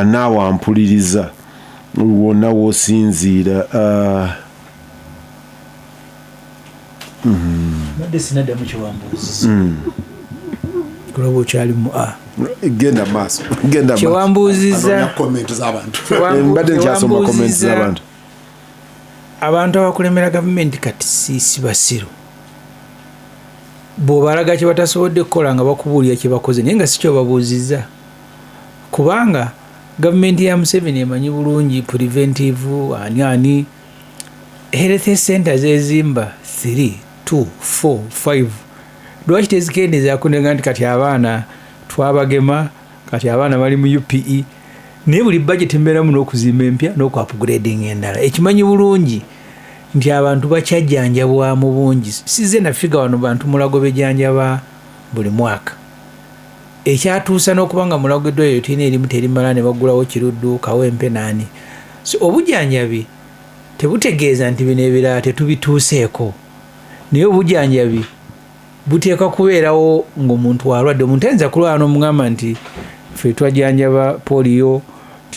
Speaker 3: nawa ampuliriza wonna wosinziira
Speaker 1: nade sinadda mu kiwambuzi kulobo okyali mu
Speaker 3: genda maaso
Speaker 1: kiwambuziza
Speaker 2: comment z'abantu
Speaker 3: mbadde nkyasoma comments z'abantu
Speaker 1: abantu abakulemera gavumenti kati si basiru bw'obalaga kye batasobodde kukola nga bakubuulira kye bakoze naye nga si kyo babuuzizza kubanga gavumenti ya Museveni emanyi bulungi preventive ani health centers ezimba 3 2 4 5 lwaki tezikendeeza kunenga nti kati abaana twabagema kati abaana bali mu UPE naye buli budget embeeramu n'okuzimba empya n'oku-upgrading endala ekimanyi bulungi nti abantu bakyajjanjabwamu bungi size nafiga wano bantu mulago bejjanjaba buli mwaka ekyatuusa n'okuba nga mulago eddwaliro tulina erimu terimala ne bagulawo kiruddu kawempe naani so obujjanjabi tebutegeeza nti bino ebirala tetubituuseeko naye obujjanjabi buteekwa kubeerawo ng'omuntu alwadde omuntu ayinza kulwala n'omugamba nti ffe twajjanjaba poliyo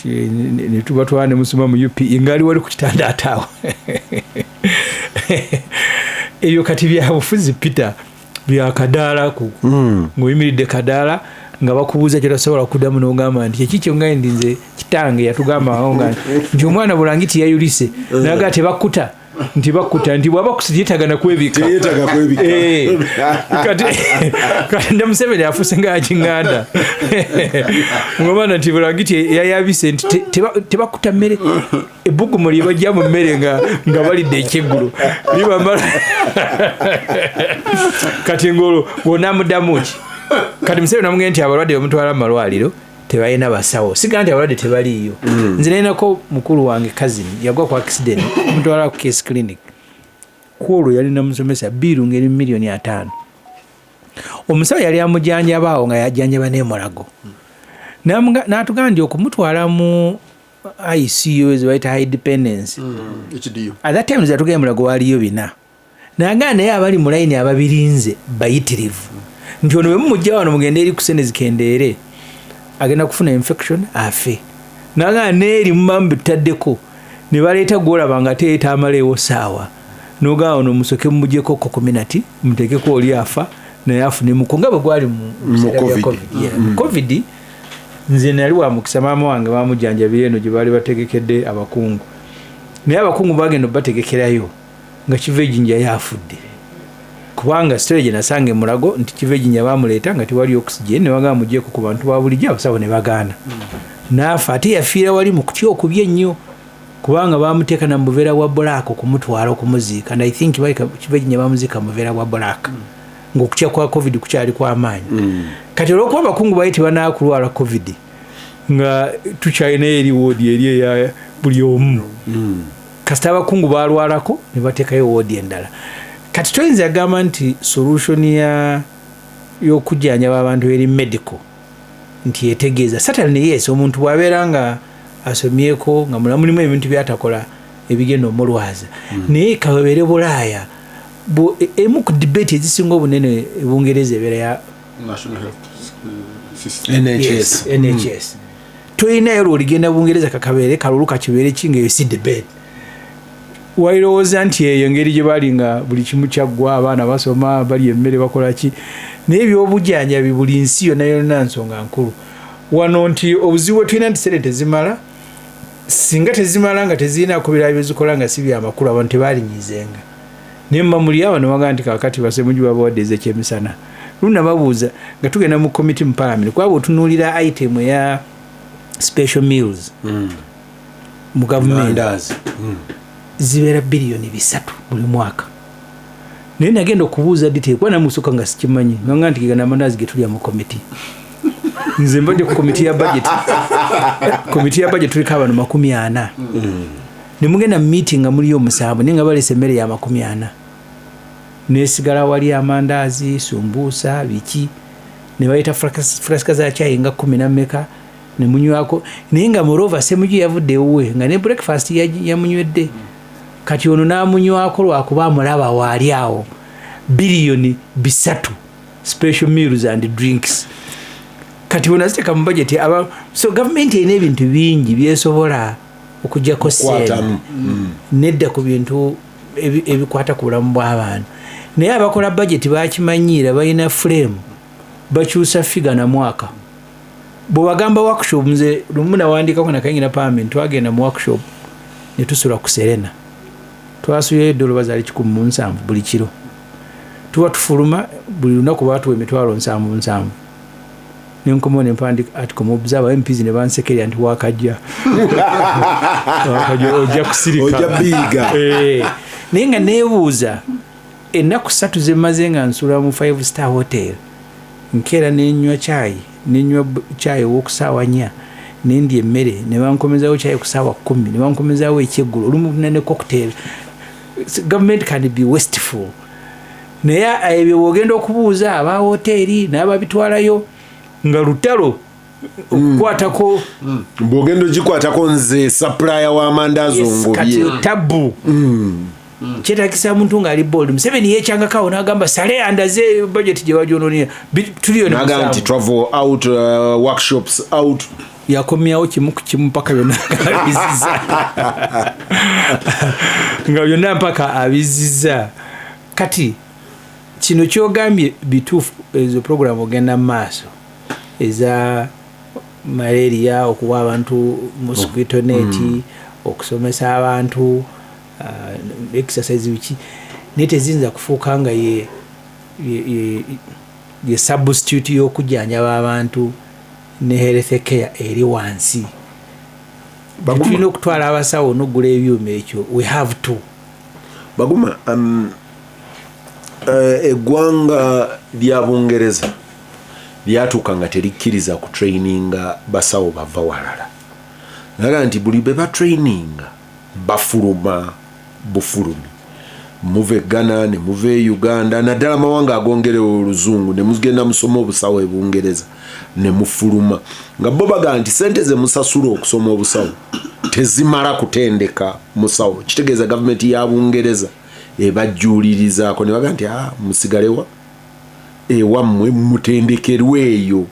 Speaker 1: ne tuba twala ne musoma mu UPE ngaali wali ku kitanda ataawo ebyo kati byabufuzi Peter byakadaala ng'oyimiridde kadaala nga bakubuuza kyetasobola kuddamu n'ogamba nti ekikyo nga ndi nze kitange yatugambawo nga nti omwana bulangiti yayulise naga tebakkuta nti bakkuta nti bwaba kusiyetagana kwebika kati nda Museveni afuse nga akinganda ng'omwana nti bulangiti yayabise nti tebakkuta mmere ebbugumu lye bajja mu mmere nga balidde ekyeggulo libamala kati ng'olwo wonamuddamu ki kati Museveni amugenda nti abalwadde bamutwala mu malwaliro tebalina basawo siga nti abalwadde tebaliiyo nze nalinako mukulu wange cousin yagwa ku accident mutwala ku case clinic kwolwo yalina musomesa biiru ngeri $5,000,000 omusawo yali amujjanjaba awo nga yajjanjaba n'emulago n'atugamba nti okumutwala mu ICU ezibayita high dependence at that time zatugenda mulago waliyo 4 naga naye abali mu layini ababirinze bayitirivu nti ono bwe mumujja wano mugende eri kusene zikendeere agenda kufuna infection afe naga neeri mumambe tutaddeko ne baleeta gwolaba nga teeta amaleewo saawa n'ogamba ono musoke mumugyeko ko community muteekeko oli afa naye afunimuko nga bwe gwali mu covid nze nali wa mukisa maama wange bamujjanjabira eno gye baali bategekedde abakungu naye abakungu bagenda bategekerayo nga Kivejinja yafudde kubanga story gye nasanga Mulago nti Kivejinja bamuleeta nga tewali oxygen ne bagamba mugyeko ku bantu ba bulijjo abasawo ne bagaana naafa ate yafiira wali mu kutya okubye ennyo kubanga bamuteeka na Muvera wa Black kumutwala okumuziika and I think Kivejinja bamuziika Muvera wa Black ng'okutya kwa covid kukyali kw'amaanyi kati olw'okuba abakungu baali tebanaakulwala covid nga tukyalina eri woodi eri eya buli omu kasita abakungu baalwalako ne bateekayo woodi endala kati toyinza agamba nti solution y'okujjanjaba abantu eri medical nti yetegeeza certainly yes omuntu bw'abeera nga asomyeko nga mulimu ebintu byatakola ebigenda omulwaza naye kabeere Bulaaya emu ku debate ezisinga obunene Bungereza ebeera ya
Speaker 2: National Health System
Speaker 1: NHS toyinayo lw'oligenda Bungereza kakabeere kalulu kakibeere kinga eyo si debate wairowooza nti eyo ngeri gye bali nga buli kimu kyaggwa abaana basoma bali emmere bakola ki naye ebyobujjanjabi buli nsi yonna yonna nsonga nkulu wano nti obuzibu tulina nti sente tezimala singa tezimala nga tezirina kubira byezikola nga si byamakulu abantu tebalinyizenga naye muli awo ne bagamba nti kakati basemugi babawadde ezekyemisana luna babuuza nga tugenda mu committee mu parliament kwaba otunuulira item eya special meals mu government zibeera biliyoni 3 buli mwaka naye nagenda okubuuza detail kuba namusoka nga sikimanyi nganga nti gana amandazi getulya mu committee nze mbadde ku committee ya budget tuliko abantu 40 ne mugenda meeting nga muliyo 7 naye nga balese emmere ya 40 nesigala wali amandazi sumbusa biki ne bayita frasika za chai nga 10 na meka ne munywako naye nga moreover semugi yavudde ewuwe nga ne breakfast yamunywedde kati ono n'amunywako lwakuba amulaba waali awo biliyoni 3 special meals and drinks kati bonaziteeka mu budget so government erina ebintu bingi byesobola okugjako sente nedda ku bintu ebikwata ku bulamu bw'abantu naye abakola budget bakimanyiira balina frame bakyusa figa na mwaka bwebagamba workshop nze lumu nawandikako nakayingira parliament twagenda mu workshop ne tusula ku Serena twasuyeyo $7 buli kiro tuba tufuluma buli lunaku baatuwa emitwalo 7 nenkomo ne mpandika article mu observer MPs ne bansekerya nti wakajja ojja kusirika
Speaker 3: ojja biga
Speaker 1: naye nga neebuuza ennaku 3 zemaze nga nsula mu 5-star hotel nkeera nenywa chai wokusaawa 4 nendi emmere ne bankomezawo chai kusaawa 10 ne bankomezawo ekyeggulo olumu ne cocktail government can be wasteful naye ebyo bwogenda okubuuza aba hoteli n'ababitwalayo nga lutalo okukwatako
Speaker 3: bwogenda ogikwatako nze supplier w'amandazi ongobye
Speaker 1: kati tabu kyetagisa muntu ng'ali bold Museveni yekyangakawo n'agamba sale andaze budget gye wagyononera tuliyo
Speaker 3: naga nti travel out workshops out
Speaker 1: yakomyawo kimu ku kimu mpaka byonna abiziza nga byonna mpaka abiziza kati kino kyogambye bituufu ezo program ogenda mu maaso eza malaria okuwa abantu mosquito net okusomesa abantu exercise wiki naye tezinza kufuuka nga ye substitute y'okujjanjaba abantu ne health care eri wansi tulina okutwala abasawo n'oggula ebyuma ekyo we have to
Speaker 3: baguma eggwanga lya Bungereza lyatuuka nga terikkiriza ku traininga basawo bava walala naga nti buli be batraininga bafuluma bufulumi muve Ghana ne muve Uganda naddala amawanga agongerewo oluzungu ne mugenda musoma obusawo e Bungereza ne mufuluma nga bo baga nti sente ze musasula okusoma obusawo tezimala kutendeka musawo kitegeeza gavumenti ya Bungereza ebajjuulirizaako ne baga nti musigalewa ewammwe mutendekerweeyo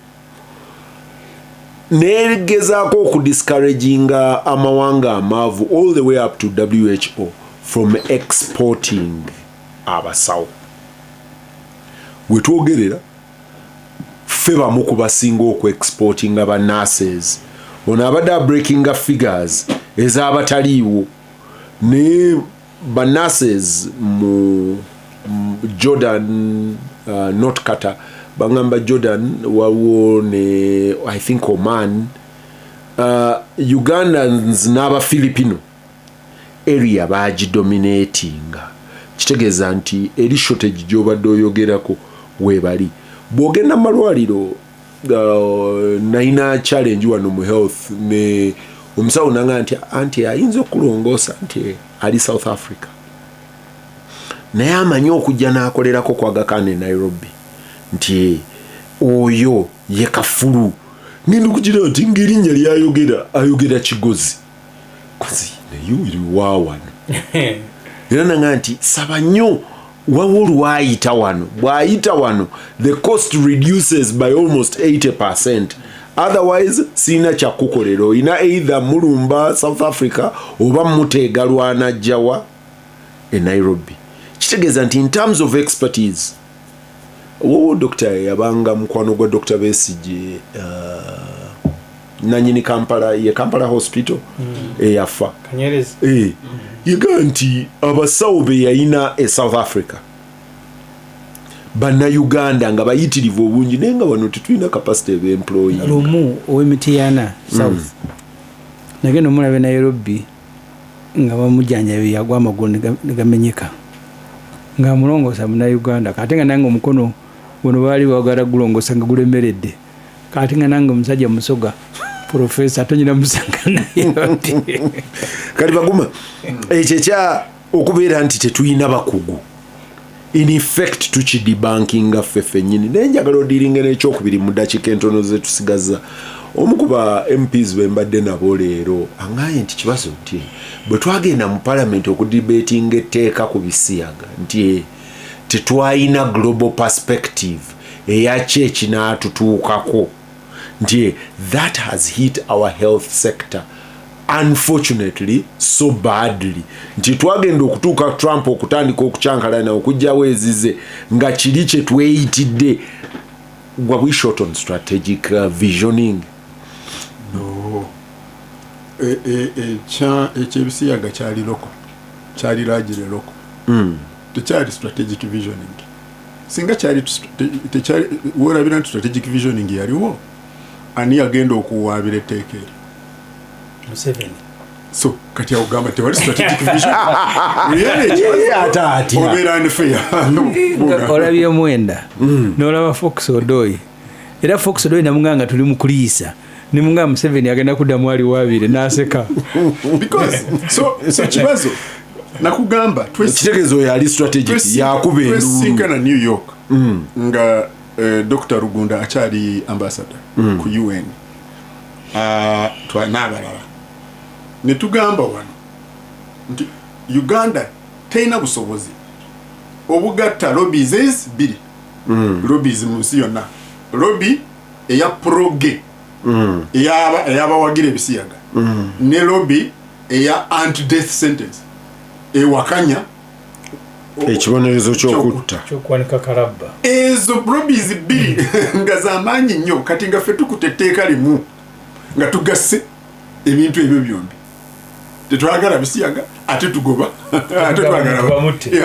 Speaker 3: negezaako okudiscouraginga amawanga amaavu all the way up to WHO from exporting abasawo wetwogerera ffe bamu ku basinga okweexportinga ba nurses ono abadde breakinga figures ez'abataliiwo ne ba nurses mu Jordan not Qatar bangamba Jordan wawo ne I think Oman Ugandans n'aba Filipino area bagidominatinga kitegeeza nti eri shortage gy'obadde oyogerako weebali bw'ogenda malwaliro nayina challenge wano mu health ne omusawo nanga nti anti ayinza okulongoosa nti ali South Africa naye amanyi okujja n'akolerako kwa Gakane Nairobi nti oyo ye kafulu ngenda okugira nti ng'erinnya ayogera kigozi kozi naye wiri waawano era nanga nti saba nnyo wawo olwayita wano bw'ayita wano the cost reduces by almost 80%. Otherwise sina kyakukolera oyina either mulumba South Africa oba muteegalwana jawa e Nairobi. Kitegeeza nti in terms of expertise wowo doctor yabanga mukwano gwa Dr. Besigye nanyini Kampala hospital eyafa
Speaker 1: Kanyerezi
Speaker 3: yiga nti abasawo be yayina e South Africa bana Uganda nga bayitirivu obungi naye nga wano tetulina capacity of employee
Speaker 1: lumu ow'Emityana South nagenda omulabe Nairobi nga bamujanjabi yagwa amagulu ne gamenyeka nga amulongoosa muna Uganda kati nga nange omukono guno baali bagala gulongoosa nga gulemeredde kati nga nange omusajja musoga professor tonyina musanga naye
Speaker 3: kati baguma ekyo kya okubeera nti tetulina bakugu in effect tukidibankinga ffeffe nnyini naye njagala odiringa n'ekyokubiri mu ddakiika entono ze tusigaza omu ku ba MPs be mbadde nabo leero aŋŋaye nti kibazo nti bwe twagenda mu palamenti okudibetinga etteeka ku bisiyaga nti tetwalina global perspective eyaki ekinaatutuukako nti that has hit our health sector unfortunately so badly nti twagenda okutuuka Trump okutandika okucyankalana okujjawo ezize nga kiri kye tweyitidde we short on strategic visioning.
Speaker 2: No ekyebisiyaga kyali loko kyali lagire loko tekyali strategic visioning singa kyali worabira nti strategic visioning yaliwo ani agenda okuwaabira etteeka eri
Speaker 1: Museveni
Speaker 2: so kati agamba tewali strategic vision obeera nefeya
Speaker 1: olabye mwenda n'olaba Fox Odoi era Fox Odoi namuganga tuli mu kuliisa ne munganga Museveni agenda kuddamu ali waabire n'aseka
Speaker 2: because so kibazo nakugamba
Speaker 3: kitegeezo yali strategic yakuba
Speaker 2: twesinkana na New York nga Dr. Rugunda akyali ambassador ku UN n'abalala ne tugamba wano nti Uganda teyina busobozi obugatta lobbies biri lobbies mu nsi yonna lobby eya proge eyabawagira ebisiyaga ne lobby eya anti-death sentence ewakanya
Speaker 3: ekibonerezo kyokwanika
Speaker 1: kalabba
Speaker 2: ezo lobbies biri nga zamaanyi nnyo kati nga ffe tukutte etteeka limu nga tugasse ebintu ebyo byombi tetwagala bisiyaga ate tugoba ate twagala
Speaker 1: bamutte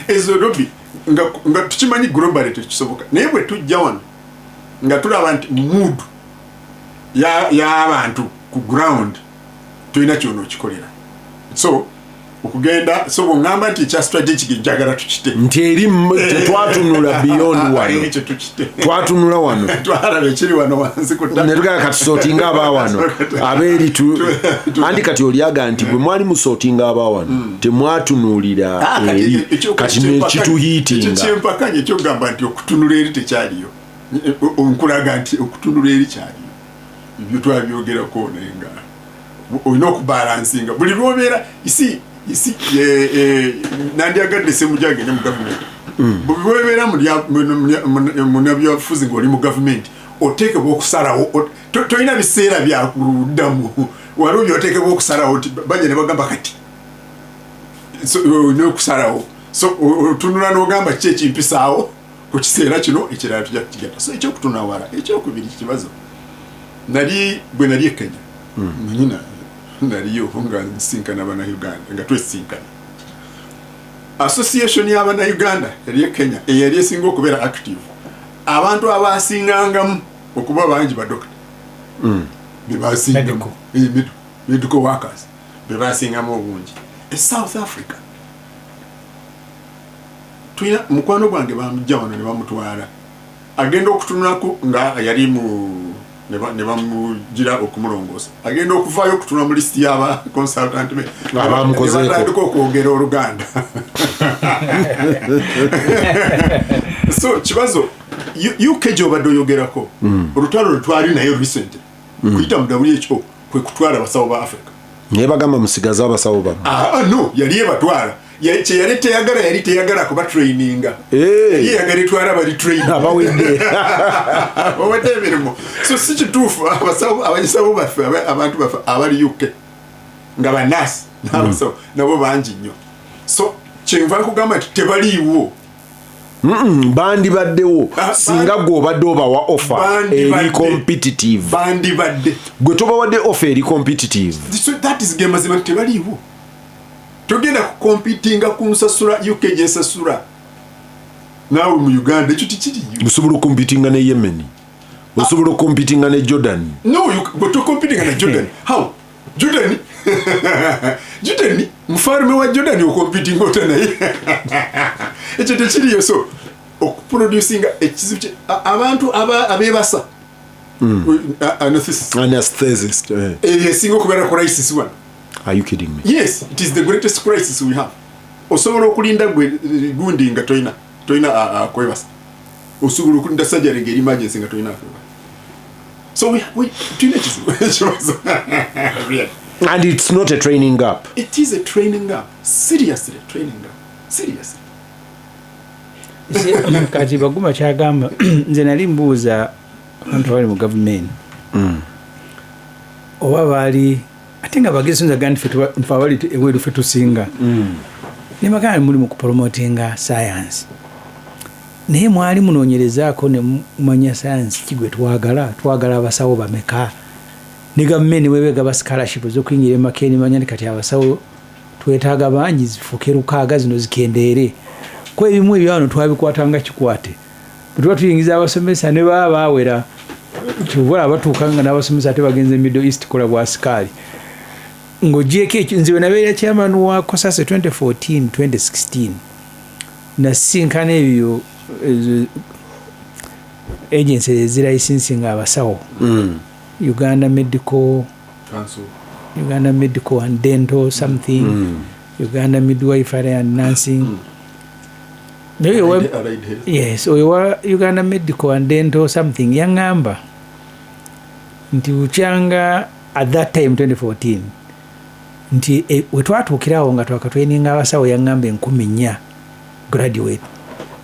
Speaker 2: ezo lobby nga tukimanyi globally tekisoboka naye bwe tujja wano nga tulaba nti mood y'abantu ku ground tulina kyona okikolera so okugenda so bw'ŋŋamba nti ekya strategic njagala tukite
Speaker 3: nti eri tetwatunula beyond wano twatunula wano
Speaker 2: twalaba ekiri wano wansi
Speaker 3: ne tugala katusootinga aba wano abeeri andi kati olyaga nti bwe mwali musootinga aba wano temwatunuulira eri kati nekituhiitinga
Speaker 2: ekyempakanya ekyogamba nti okutunula eri tekyaliyo nkulaga nti okutunula eri kyaliyo ebyo twabyogerako naye nga olina okubalansinga buli lwobeera isi nandyagadde semujage ne mu gavumenti bwebeera munabyafuzi ng'oli mu gavumenti oteekebwa okusalawo tolina biseera byakuddamu wali byoteekebwa okusalawo bajja ne bagamba kati olina okusalawo so otunula n'ogamba ki ekimpisaawo ku kiseera kino ekirala tujja kukigata. So ekyokutunawala ekyokubiri kibazo nali bwe nali Kenya manyina naliyo nga nsinkana abana Uganda nga twesinkana association y'abana Uganda yali Kenya eyali esinga okubeera active abantu abasingangamu okuba bangi ba doctor bebasingamu medical workers bebasingamu obungi South Africa tuyina mukwano gwange bamujja wano ne bamutwala agenda okutunako nga yali mu ne bamugira okumulongoosa agenda okuvaayo okutuna mu list y'aba consultant be abamukozeeko okwogera Oluganda. So kibazo UK gy'obadde oyogerako olutalo lwetwali nayo recent kuyita mu WHO kwe kutwala abasawo ba Africa
Speaker 3: naye bagamba musigaza abasawo bano.
Speaker 2: No yali ebatwala yali teyagala kuba traininga yagala etwala bali training
Speaker 3: abawedde
Speaker 2: obadde emirimu. So si kituufu abasawo baffe abantu baffe abali UK nga banasi n'abasawo nabo bangi nnyo. So kyenva nkugamba nti tebaliiwo bandibaddewo singa gw'obadde obawa offer eri competitive bandibadde
Speaker 3: gwe tobawadde offer eri competitive.
Speaker 2: So that is game mazima tebaliiwo togenda kukompitinga ku nsasula UK gyensasula naawe mu Uganda ekyo tikiriyo.
Speaker 3: Osobola okompitinga ne Yemen, osobola okompitinga ne Jordan.
Speaker 2: No, but to competing na Jordan. How? Jordan mfalme wa Jordan okompitinga otanaye ekyo tekiriyo. So okuproducing ekizibu abantu abebasa
Speaker 3: Anesthetist.
Speaker 2: Single okubeera crisis one.
Speaker 3: Are you kidding me?
Speaker 2: Yes, it is the greatest crisis we have. Osobola okulinda gwe gundi nga toina kwebasa. Osobola okulinda surgery ngeri emergency nga toina kwebasa. So we
Speaker 3: and it's not a training gap.
Speaker 2: It is a training gap. Seriously, training gap. Seriously.
Speaker 1: Kati baguma kyagamba nze nali mbuuza abantu abali mu government oba baali ate nga bagezi nza gandi ffe abali eweeru ffe tusinga ne bagamba muli mu kupromotinga science naye mwali munoonyerezaako ne mumanya science kigwe twagala abasawo bameka ne gavumenti webeegaba scholarship z'okuyingira emakeni manya kati abasawo twetaaga bangi zifuuke 6 zino zikendeere kwe ebimu ebyawano twabikwatanga kikwate bwe tuba tuyingiza abasomesa ne baba baawera kyobola abatuuka nga n'abasomesa ate bagenze Middle East kola bwa sikaali ng'ogyeko ekyo nziwe nabeera chairman wa COSAS 2014-2016 nasinkana ebyo agency ezirayisinsinga abasawo Uganda Medical
Speaker 2: Council,
Speaker 1: Uganda Medical and Dental something Uganda Midwifery and Nursing yes oyo Uganda Medical and Dental something yangamba nti uchanga at that time 2014 nti wetwatuukirawo nga twakatweninga abasawo yangamba 14 graduate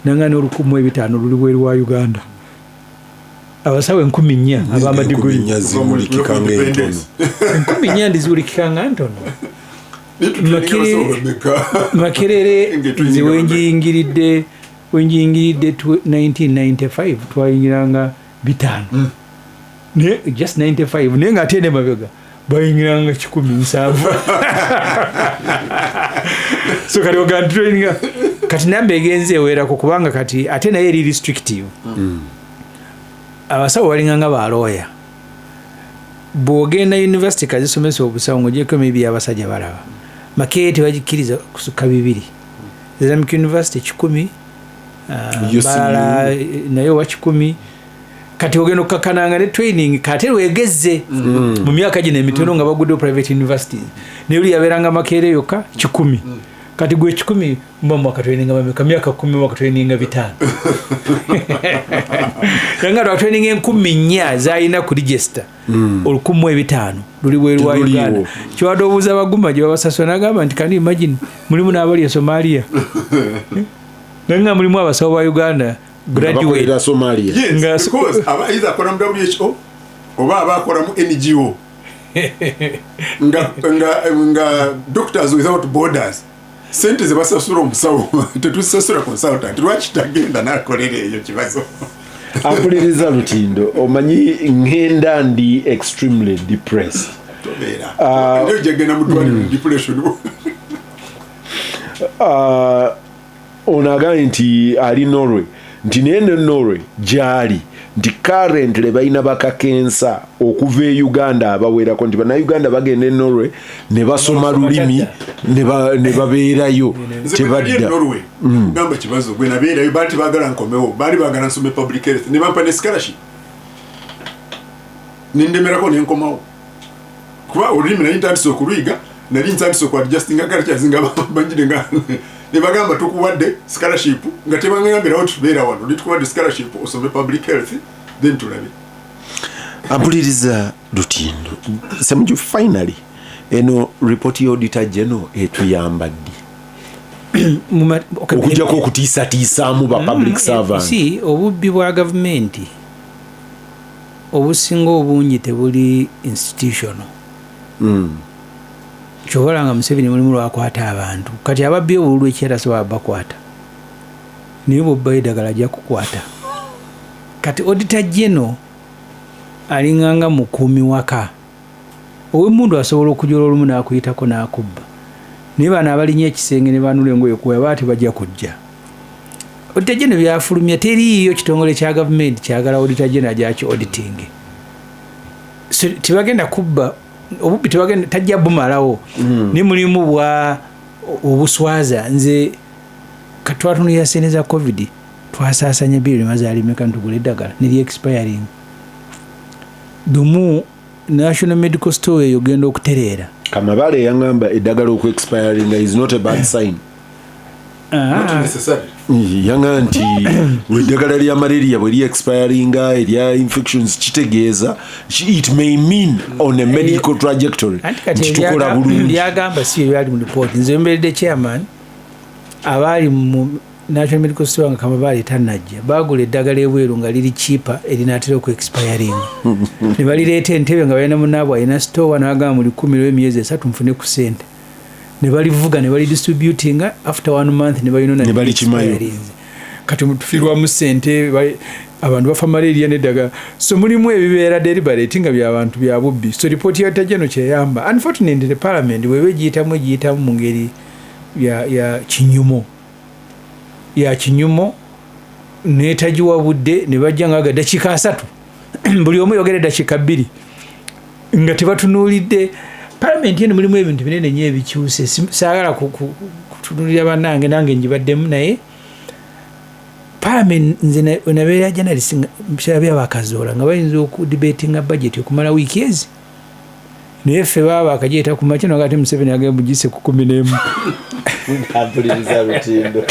Speaker 1: nangana 1,500 luli bweru wa Uganda abasawo 14 abamadiguli 14 ndizibulikikanga ntono Makerere nze wenjiyingiridde 1995 twayingiranga 5 ne just 95 naye nga ate ne mabega bayingiranga 17 so kati oga training kati nambe egenze ewerako kubanga kati ate naye eri restrictive abasawo balinganga balooya bw'ogenda university kazisomesa obusawo ng'ogyeko maybe abasajja balaba Makerere tebagikkiriza kusukka 2 Islamic University 10 Mbala nayo wa 10 kati ogenda okukakananga ne training kati wegezze mu myaka gino emitono nga bagudde private universities ne yuli yaberanga Makerere yokka 10 kati gwe 10 mba mwaka training nga myaka 10 mwaka training nga 5 yanga twa training 14 zaina ku register 15 luli bweru wa Uganda kyado obuza baguma gye babasasona nagamba nti kani imagine mulimu n'abali ya Somalia nanga mulimu abasawo ba Uganda graduate
Speaker 3: ya Somalia
Speaker 2: yes because aba iza akora mu WHO oba aba akora mu NGO nga Doctors Without Borders sente ze basasula omusawo tetusasula consultant lwaki tagenda n'akolera eyo kibazo.
Speaker 3: Ampuliriza Lutindo, omanyi ngenda ndi extremely depressed.
Speaker 2: Ndio jagenda mutwali depression.
Speaker 3: Onaga nti ali Norway, nti nene Norway gyali nti currently balina bakakensa okuva e Uganda abawerako nti bana Uganda bagenda e Norway ne basoma lulimi ne babeerayo tebadda
Speaker 2: Norway gamba kibazo gwe nabeerayo bati bagala nkomewo bali bagala nsome public health ne bampa ne scholarship nindemerako nenkomawo kuba olulimi nali ntandise okulwiga nali ntandise okuadjusting culture zinga banjirenga ne bagamba tukuwadde scholarship nga tebangambira awo tubeera wano litukuwadde scholarship osome public health then tulabe.
Speaker 3: Ampuliriza Lutindo, semuju finally eno report y'auditor general etuyamba ddi okujjako okutiisatiisaamu ba public servant.
Speaker 1: Si obubbi bwa gavumenti obusinga obungi tebuli institutional. Kyobalanga Museveni mulimu lwakwata abantu kati ababbi obululu ekyera soba bakwata naye bw'obba eddagala ajja kukwata. Kati auditor general alinganga mukuumi waka ow'emmundu asobola okujola olumu n'akuyitako n'akubba naye bano abalinya ekisenge ne banula engoye kuwa baati bajja kujja. Auditor general byafulumya teriiyo kitongole kya gavumenti kyagala auditor general gyaki auditing. So tibagenda kubba obubbi tebagenda tajja bumalawo ne mulimu bwa obuswaza nze katwatunulira sente za covid twasaasanya biri mazalimeka ntugula eddagala neri expiring dumu National Medical Store yogenda okutereera.
Speaker 3: Kamabale yangamba eddagala oku expiring is not a bad sign.
Speaker 2: Not necessary.
Speaker 3: Yanga nti eddagala lya malaria bwe li expiring erya infections kitegeeza it may mean on a medical trajectory tukola bulungi.
Speaker 1: Yagamba si byali mu report nze mberedde chairman abali mu National Medical Store nga Kamabale tanajja bagula eddagala ebweru nga liri cheaper erinaatera ku expiring ne balireeta entebe nga balina munaabwe alina store n'agamba muli 10 emyezi 3 mfune ku sente ne balivuga ne bali distributing after 1 month ne balina
Speaker 3: ne balikimayo
Speaker 1: kati mutufirwa mu sente abantu bafa malaria n'eddagala so mulimu ebibeera deliberate nga by'abantu bya bubbi. So report ya tajeno kyeyamba unfortunately the parliament wewe giyitamu mu ngeri ya kinyumo netajiwa budde ne bajja nga dakika 3 buli omu yogere dakika 2 nga tebatunuulidde. Parliament yeno mulimu ebintu binene nnyo ebikyuse saagala kutunulira bannange nange njibaddemu naye Parliament nze nabeera journalist bisera byabakazoola nga bayinza okudebatinga budget okumala wiiki ezi naye ffe baba akajeeta ku makino agati Museveni agenda bugise ku 11.
Speaker 3: Ampuliriza Lutindo.